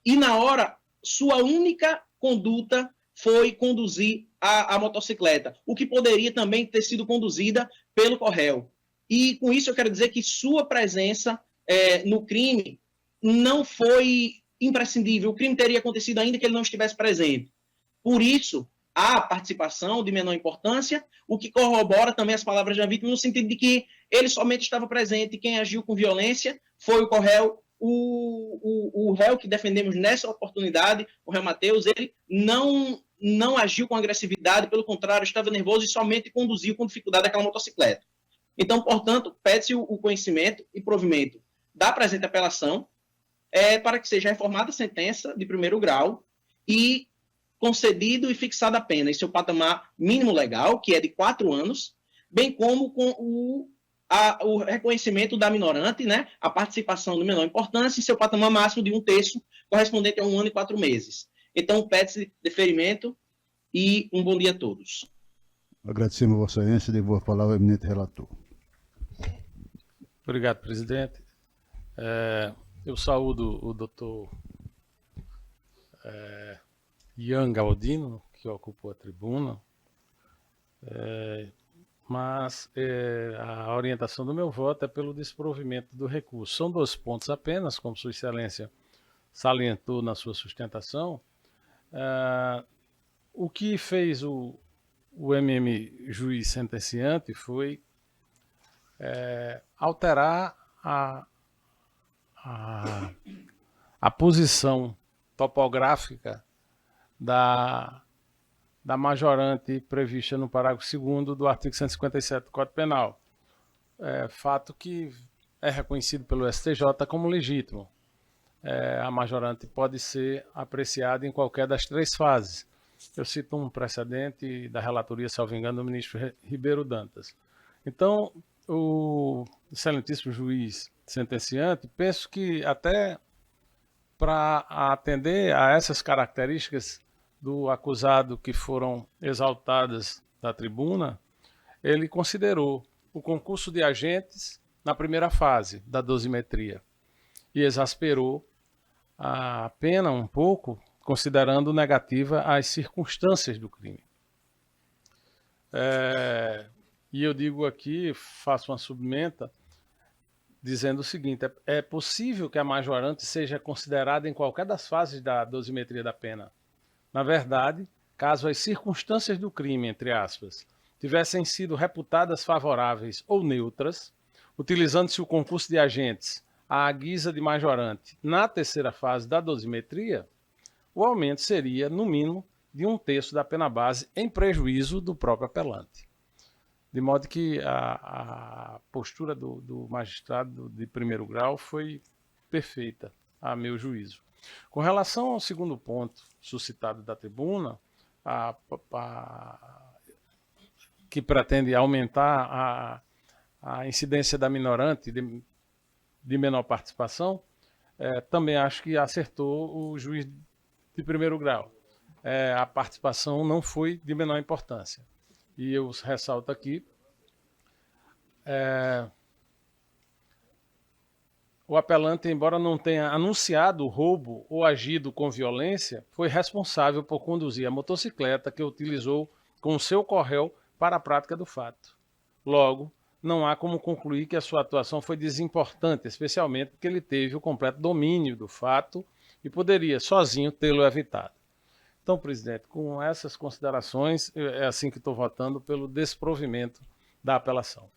na hora, sua única conduta foi conduzir a motocicleta, o que poderia também ter sido conduzida pelo Correio. E com isso eu quero dizer que sua presença no crime não foi imprescindível. O crime teria acontecido ainda que ele não estivesse presente. Por isso, há participação de menor importância, o que corrobora também as palavras da vítima, no sentido de que ele somente estava presente e quem agiu com violência foi o Correio. O réu que defendemos nessa oportunidade, o réu Matheus, ele não agiu com agressividade, pelo contrário, estava nervoso e somente conduziu com dificuldade aquela motocicleta. Então, portanto, pede-se o conhecimento e provimento da presente apelação para que seja reformada a sentença de primeiro grau e concedido e fixada a pena em seu patamar mínimo legal, que é de 4 anos, bem como com o reconhecimento da minorante, né, a participação de menor importância, em seu patamar máximo de 1/3, correspondente a 1 ano e 4 meses. Então, pede-se deferimento e um bom dia a todos. Agradecemos a Vossa Excelência e devo a palavra ao eminente relator. Obrigado, presidente. Eu saúdo o doutor Ian Galdino, que ocupou a tribuna, mas a orientação do meu voto é pelo desprovimento do recurso. São 2 pontos apenas, como Sua Excelência salientou na sua sustentação. O que fez o MM juiz sentenciante foi alterar a posição topográfica da majorante prevista no parágrafo 2º do artigo 157 do Código Penal. Fato que é reconhecido pelo STJ como legítimo. A majorante pode ser apreciada em qualquer das 3 fases. Eu cito um precedente da relatoria, salvo engano, do ministro Ribeiro Dantas. Então, o excelentíssimo juiz sentenciante, penso que até para atender a essas características do acusado que foram exaltadas da tribuna, ele considerou o concurso de agentes na primeira fase da dosimetria e exasperou a pena um pouco, considerando negativa as circunstâncias do crime. E eu digo aqui, faço uma submenta, dizendo o seguinte: é possível que a majorante seja considerada em qualquer das fases da dosimetria da pena. Na verdade, caso as circunstâncias do crime, entre aspas, tivessem sido reputadas favoráveis ou neutras, utilizando-se o concurso de agentes à guisa de majorante na terceira fase da dosimetria, o aumento seria, no mínimo, de 1/3 da pena base em prejuízo do próprio apelante. De modo que a postura do magistrado de primeiro grau foi perfeita, a meu juízo. Com relação ao segundo ponto suscitado da tribuna, que pretende aumentar a incidência da minorante de menor participação, também acho que acertou o juiz de primeiro grau. A participação não foi de menor importância. E eu ressalto aqui, o apelante, embora não tenha anunciado o roubo ou agido com violência, foi responsável por conduzir a motocicleta que utilizou com o seu corréu para a prática do fato. Logo, não há como concluir que a sua atuação foi desimportante, especialmente porque ele teve o completo domínio do fato e poderia, sozinho, tê-lo evitado. Então, presidente, com essas considerações, é assim que estou votando pelo desprovimento da apelação.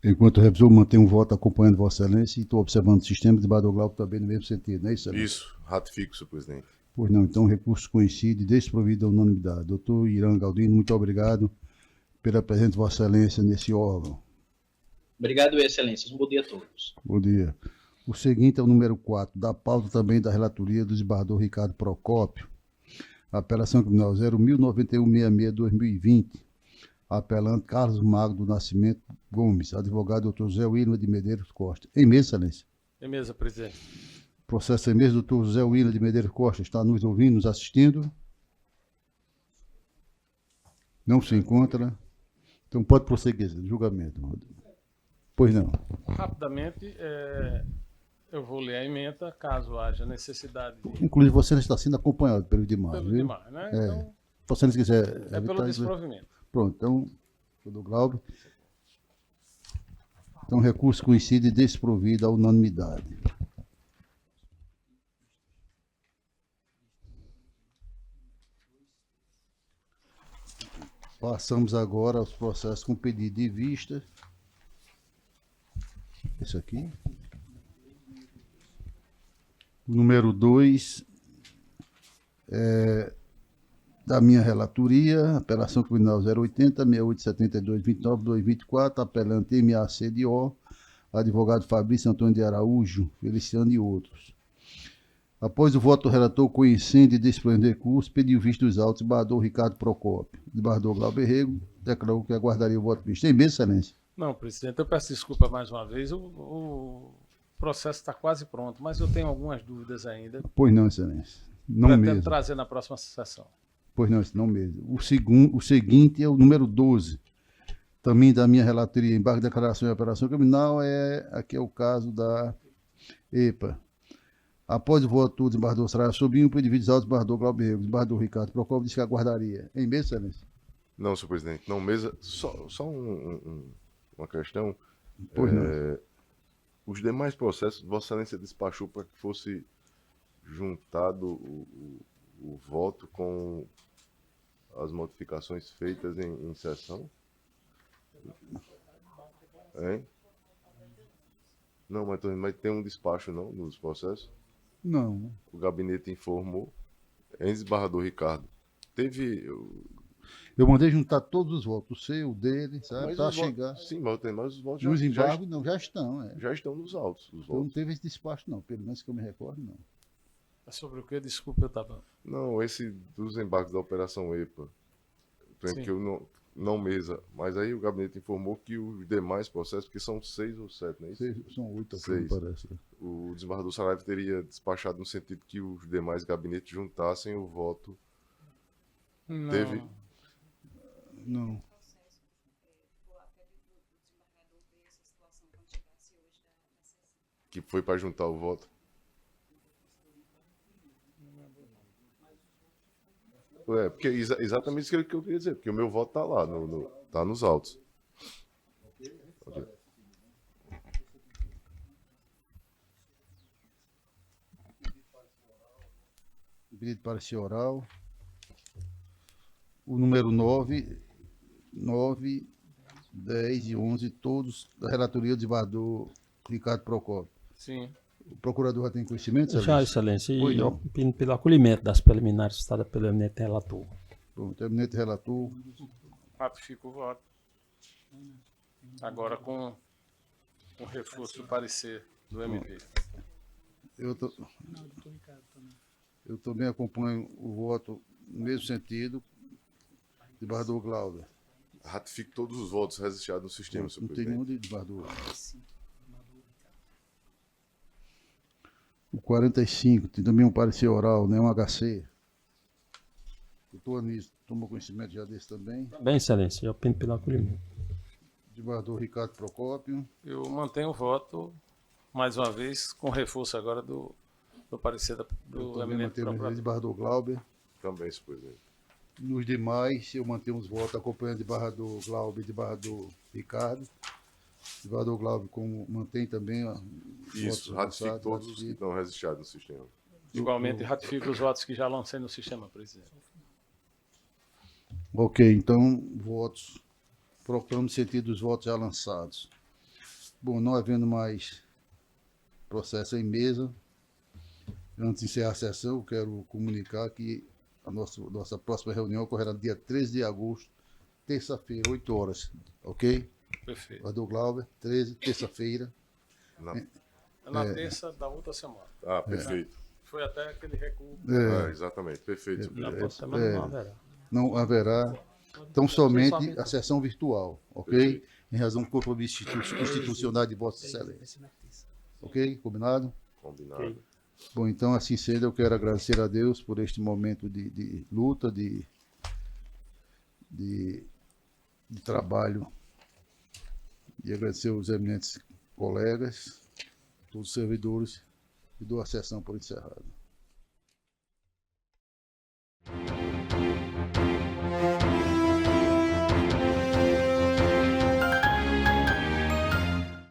Enquanto o revisor mantém um voto acompanhando Vossa Excelência, e estou observando o sistema de Bador Glauco também no mesmo sentido, não é isso, Excelência? Isso, ratifico, senhor presidente. Pois não, então o recurso coincide e desprovido da unanimidade. Doutor Iran Galdino, muito obrigado pela presença de Vossa Excelência nesse órgão. Obrigado, Excelências. Um bom dia a todos. Bom dia. O seguinte é o número 4, da pauta também da relatoria do desembargador Ricardo Procópio. Apelação criminal 0.09166/2020. Apelante Carlos Magno do Nascimento Gomes, advogado doutor José Wilma de Medeiros Costa. Em mesa, Excelência. Em mesa, presidente. Processo em mesa, doutor José Wilma de Medeiros Costa. Está nos ouvindo, nos assistindo? Não se encontra. Então pode prosseguir o julgamento. Pois não. Rapidamente, eu vou ler a emenda, caso haja necessidade de... Inclusive você está sendo acompanhado pelos demais, Pelo viu? demais, né? É. Então, Se você não quiser é pelo evitar, desprovimento. pronto, então, do Glauber. Então, recurso coincide desprovido à unanimidade. Passamos agora aos processos com pedido de vista. Esse aqui. O número 2 da minha relatoria, apelação criminal 080, 6872, 29, 224, apelante MACDO, advogado Fabrício Antônio de Araújo, Feliciano e outros. Após o voto do relator conhecendo e desprovendo recurso, pediu vista dos autos, desembargador Ricardo Procópio. Desembargador Glauber Rego declarou que aguardaria o voto visto. Tem mesmo, excelência? Não, presidente, eu peço desculpa mais uma vez. O processo está quase pronto, mas eu tenho algumas dúvidas ainda. Pois não, excelência. Não Pretendo mesmo. trazer na próxima sessão. Pois não, não mesmo. O seguinte é o número 12, também da minha relatoria, embargo de declaração e operação criminal, aqui é o caso da EPA. Após o voto do desembargador Saraiva Sobrinho, por indivíduos autos, desembargador Glauber Rego, desembargador Ricardo Procópio disse que aguardaria. Em mesmo, excelência? Não, senhor presidente, não, mesa. Só uma questão. Pois não. Os demais processos, Vossa Excelência despachou para que fosse juntado o voto com as modificações feitas em sessão? Hein? Não, mas tem um despacho não nos processos? Não. O gabinete informou. Ex-desembargador Ricardo. Teve. Eu mandei juntar todos os votos, o seu, o dele, sabe? Para os chegar. votos, sim, mas os votos Nos embargos, não, já estão. já estão nos autos. Os Então não votos. teve esse despacho, não. Pelo menos que eu me recordo, não. É sobre o que? Desculpa, eu estava... Não, esse dos embargos da Operação EPA. Sim. Que eu não mesa. Mas aí o gabinete informou que os demais processos, porque são 6 ou 7, não é isso? São 8, Seis. parece. O desembargador Saraiva teria despachado no sentido que os demais gabinetes juntassem o voto. Não. Teve. Não. Que foi para juntar o voto. Porque exatamente isso que eu queria dizer, porque o meu voto está lá, tá nos autos. Pedido de parecer oral. O número 9, 10 e 11, todos da relatoria do desembargador Ricardo Procópio. Sim. O procurador já tem conhecimento, Já, excelência? excelência. E Pois eu não. pedindo pelo acolhimento das preliminares citadas pelo eminente relator. Pronto, eminente relator. Ratifico o voto. Agora com o reforço do parecer do MP. Eu também acompanho o voto no mesmo sentido, desembargador Glauber. Ratifico todos os votos registrados no sistema, senhor Não tem presidente. nenhum de desembargador. O 45, tem também um parecer oral, né? Um HC. Doutor Anísio, tomou conhecimento já desse também. Bem, excelência, eu pedindo pelo acolhimento. Desembargador Ricardo Procópio. Eu mantenho o voto, mais uma vez, com reforço agora do parecer Eu do também eminente mantenho o procurador. desembargador Glauber. Também, senhor presidente. Nos demais, eu mantenho os votos acompanhando o desembargador Glauber e o desembargador Ricardo. O desembargador Glauber como mantém também os Isso, votos ratifico avançados, todos os que ratifico. estão registrados no sistema. Igualmente, ratifico os votos que já lancei no sistema, presidente. Ok, então, votos. Procuramos no sentido dos votos já lançados. Bom, não havendo mais processo em mesa, antes de encerrar a sessão, eu quero comunicar que a nossa próxima reunião ocorrerá no dia 13 de agosto, terça-feira, 8 horas. Ok? Perfeito. Desembargador Glauber, 13, terça-feira. É na terça da outra semana. Ah, perfeito. Foi até aquele recuo. Exatamente, perfeito, senhor Na presidente. próxima semana não haverá. Não haverá. Então, somente a sessão virtual, ok? Em razão do compromisso institucional de Vossa Excelência. Ok? Combinado? Combinado. Bom, então, assim sendo, eu quero agradecer a Deus por este momento de luta, de trabalho e agradecer aos eminentes colegas, todos os servidores, e dou a sessão por encerrada.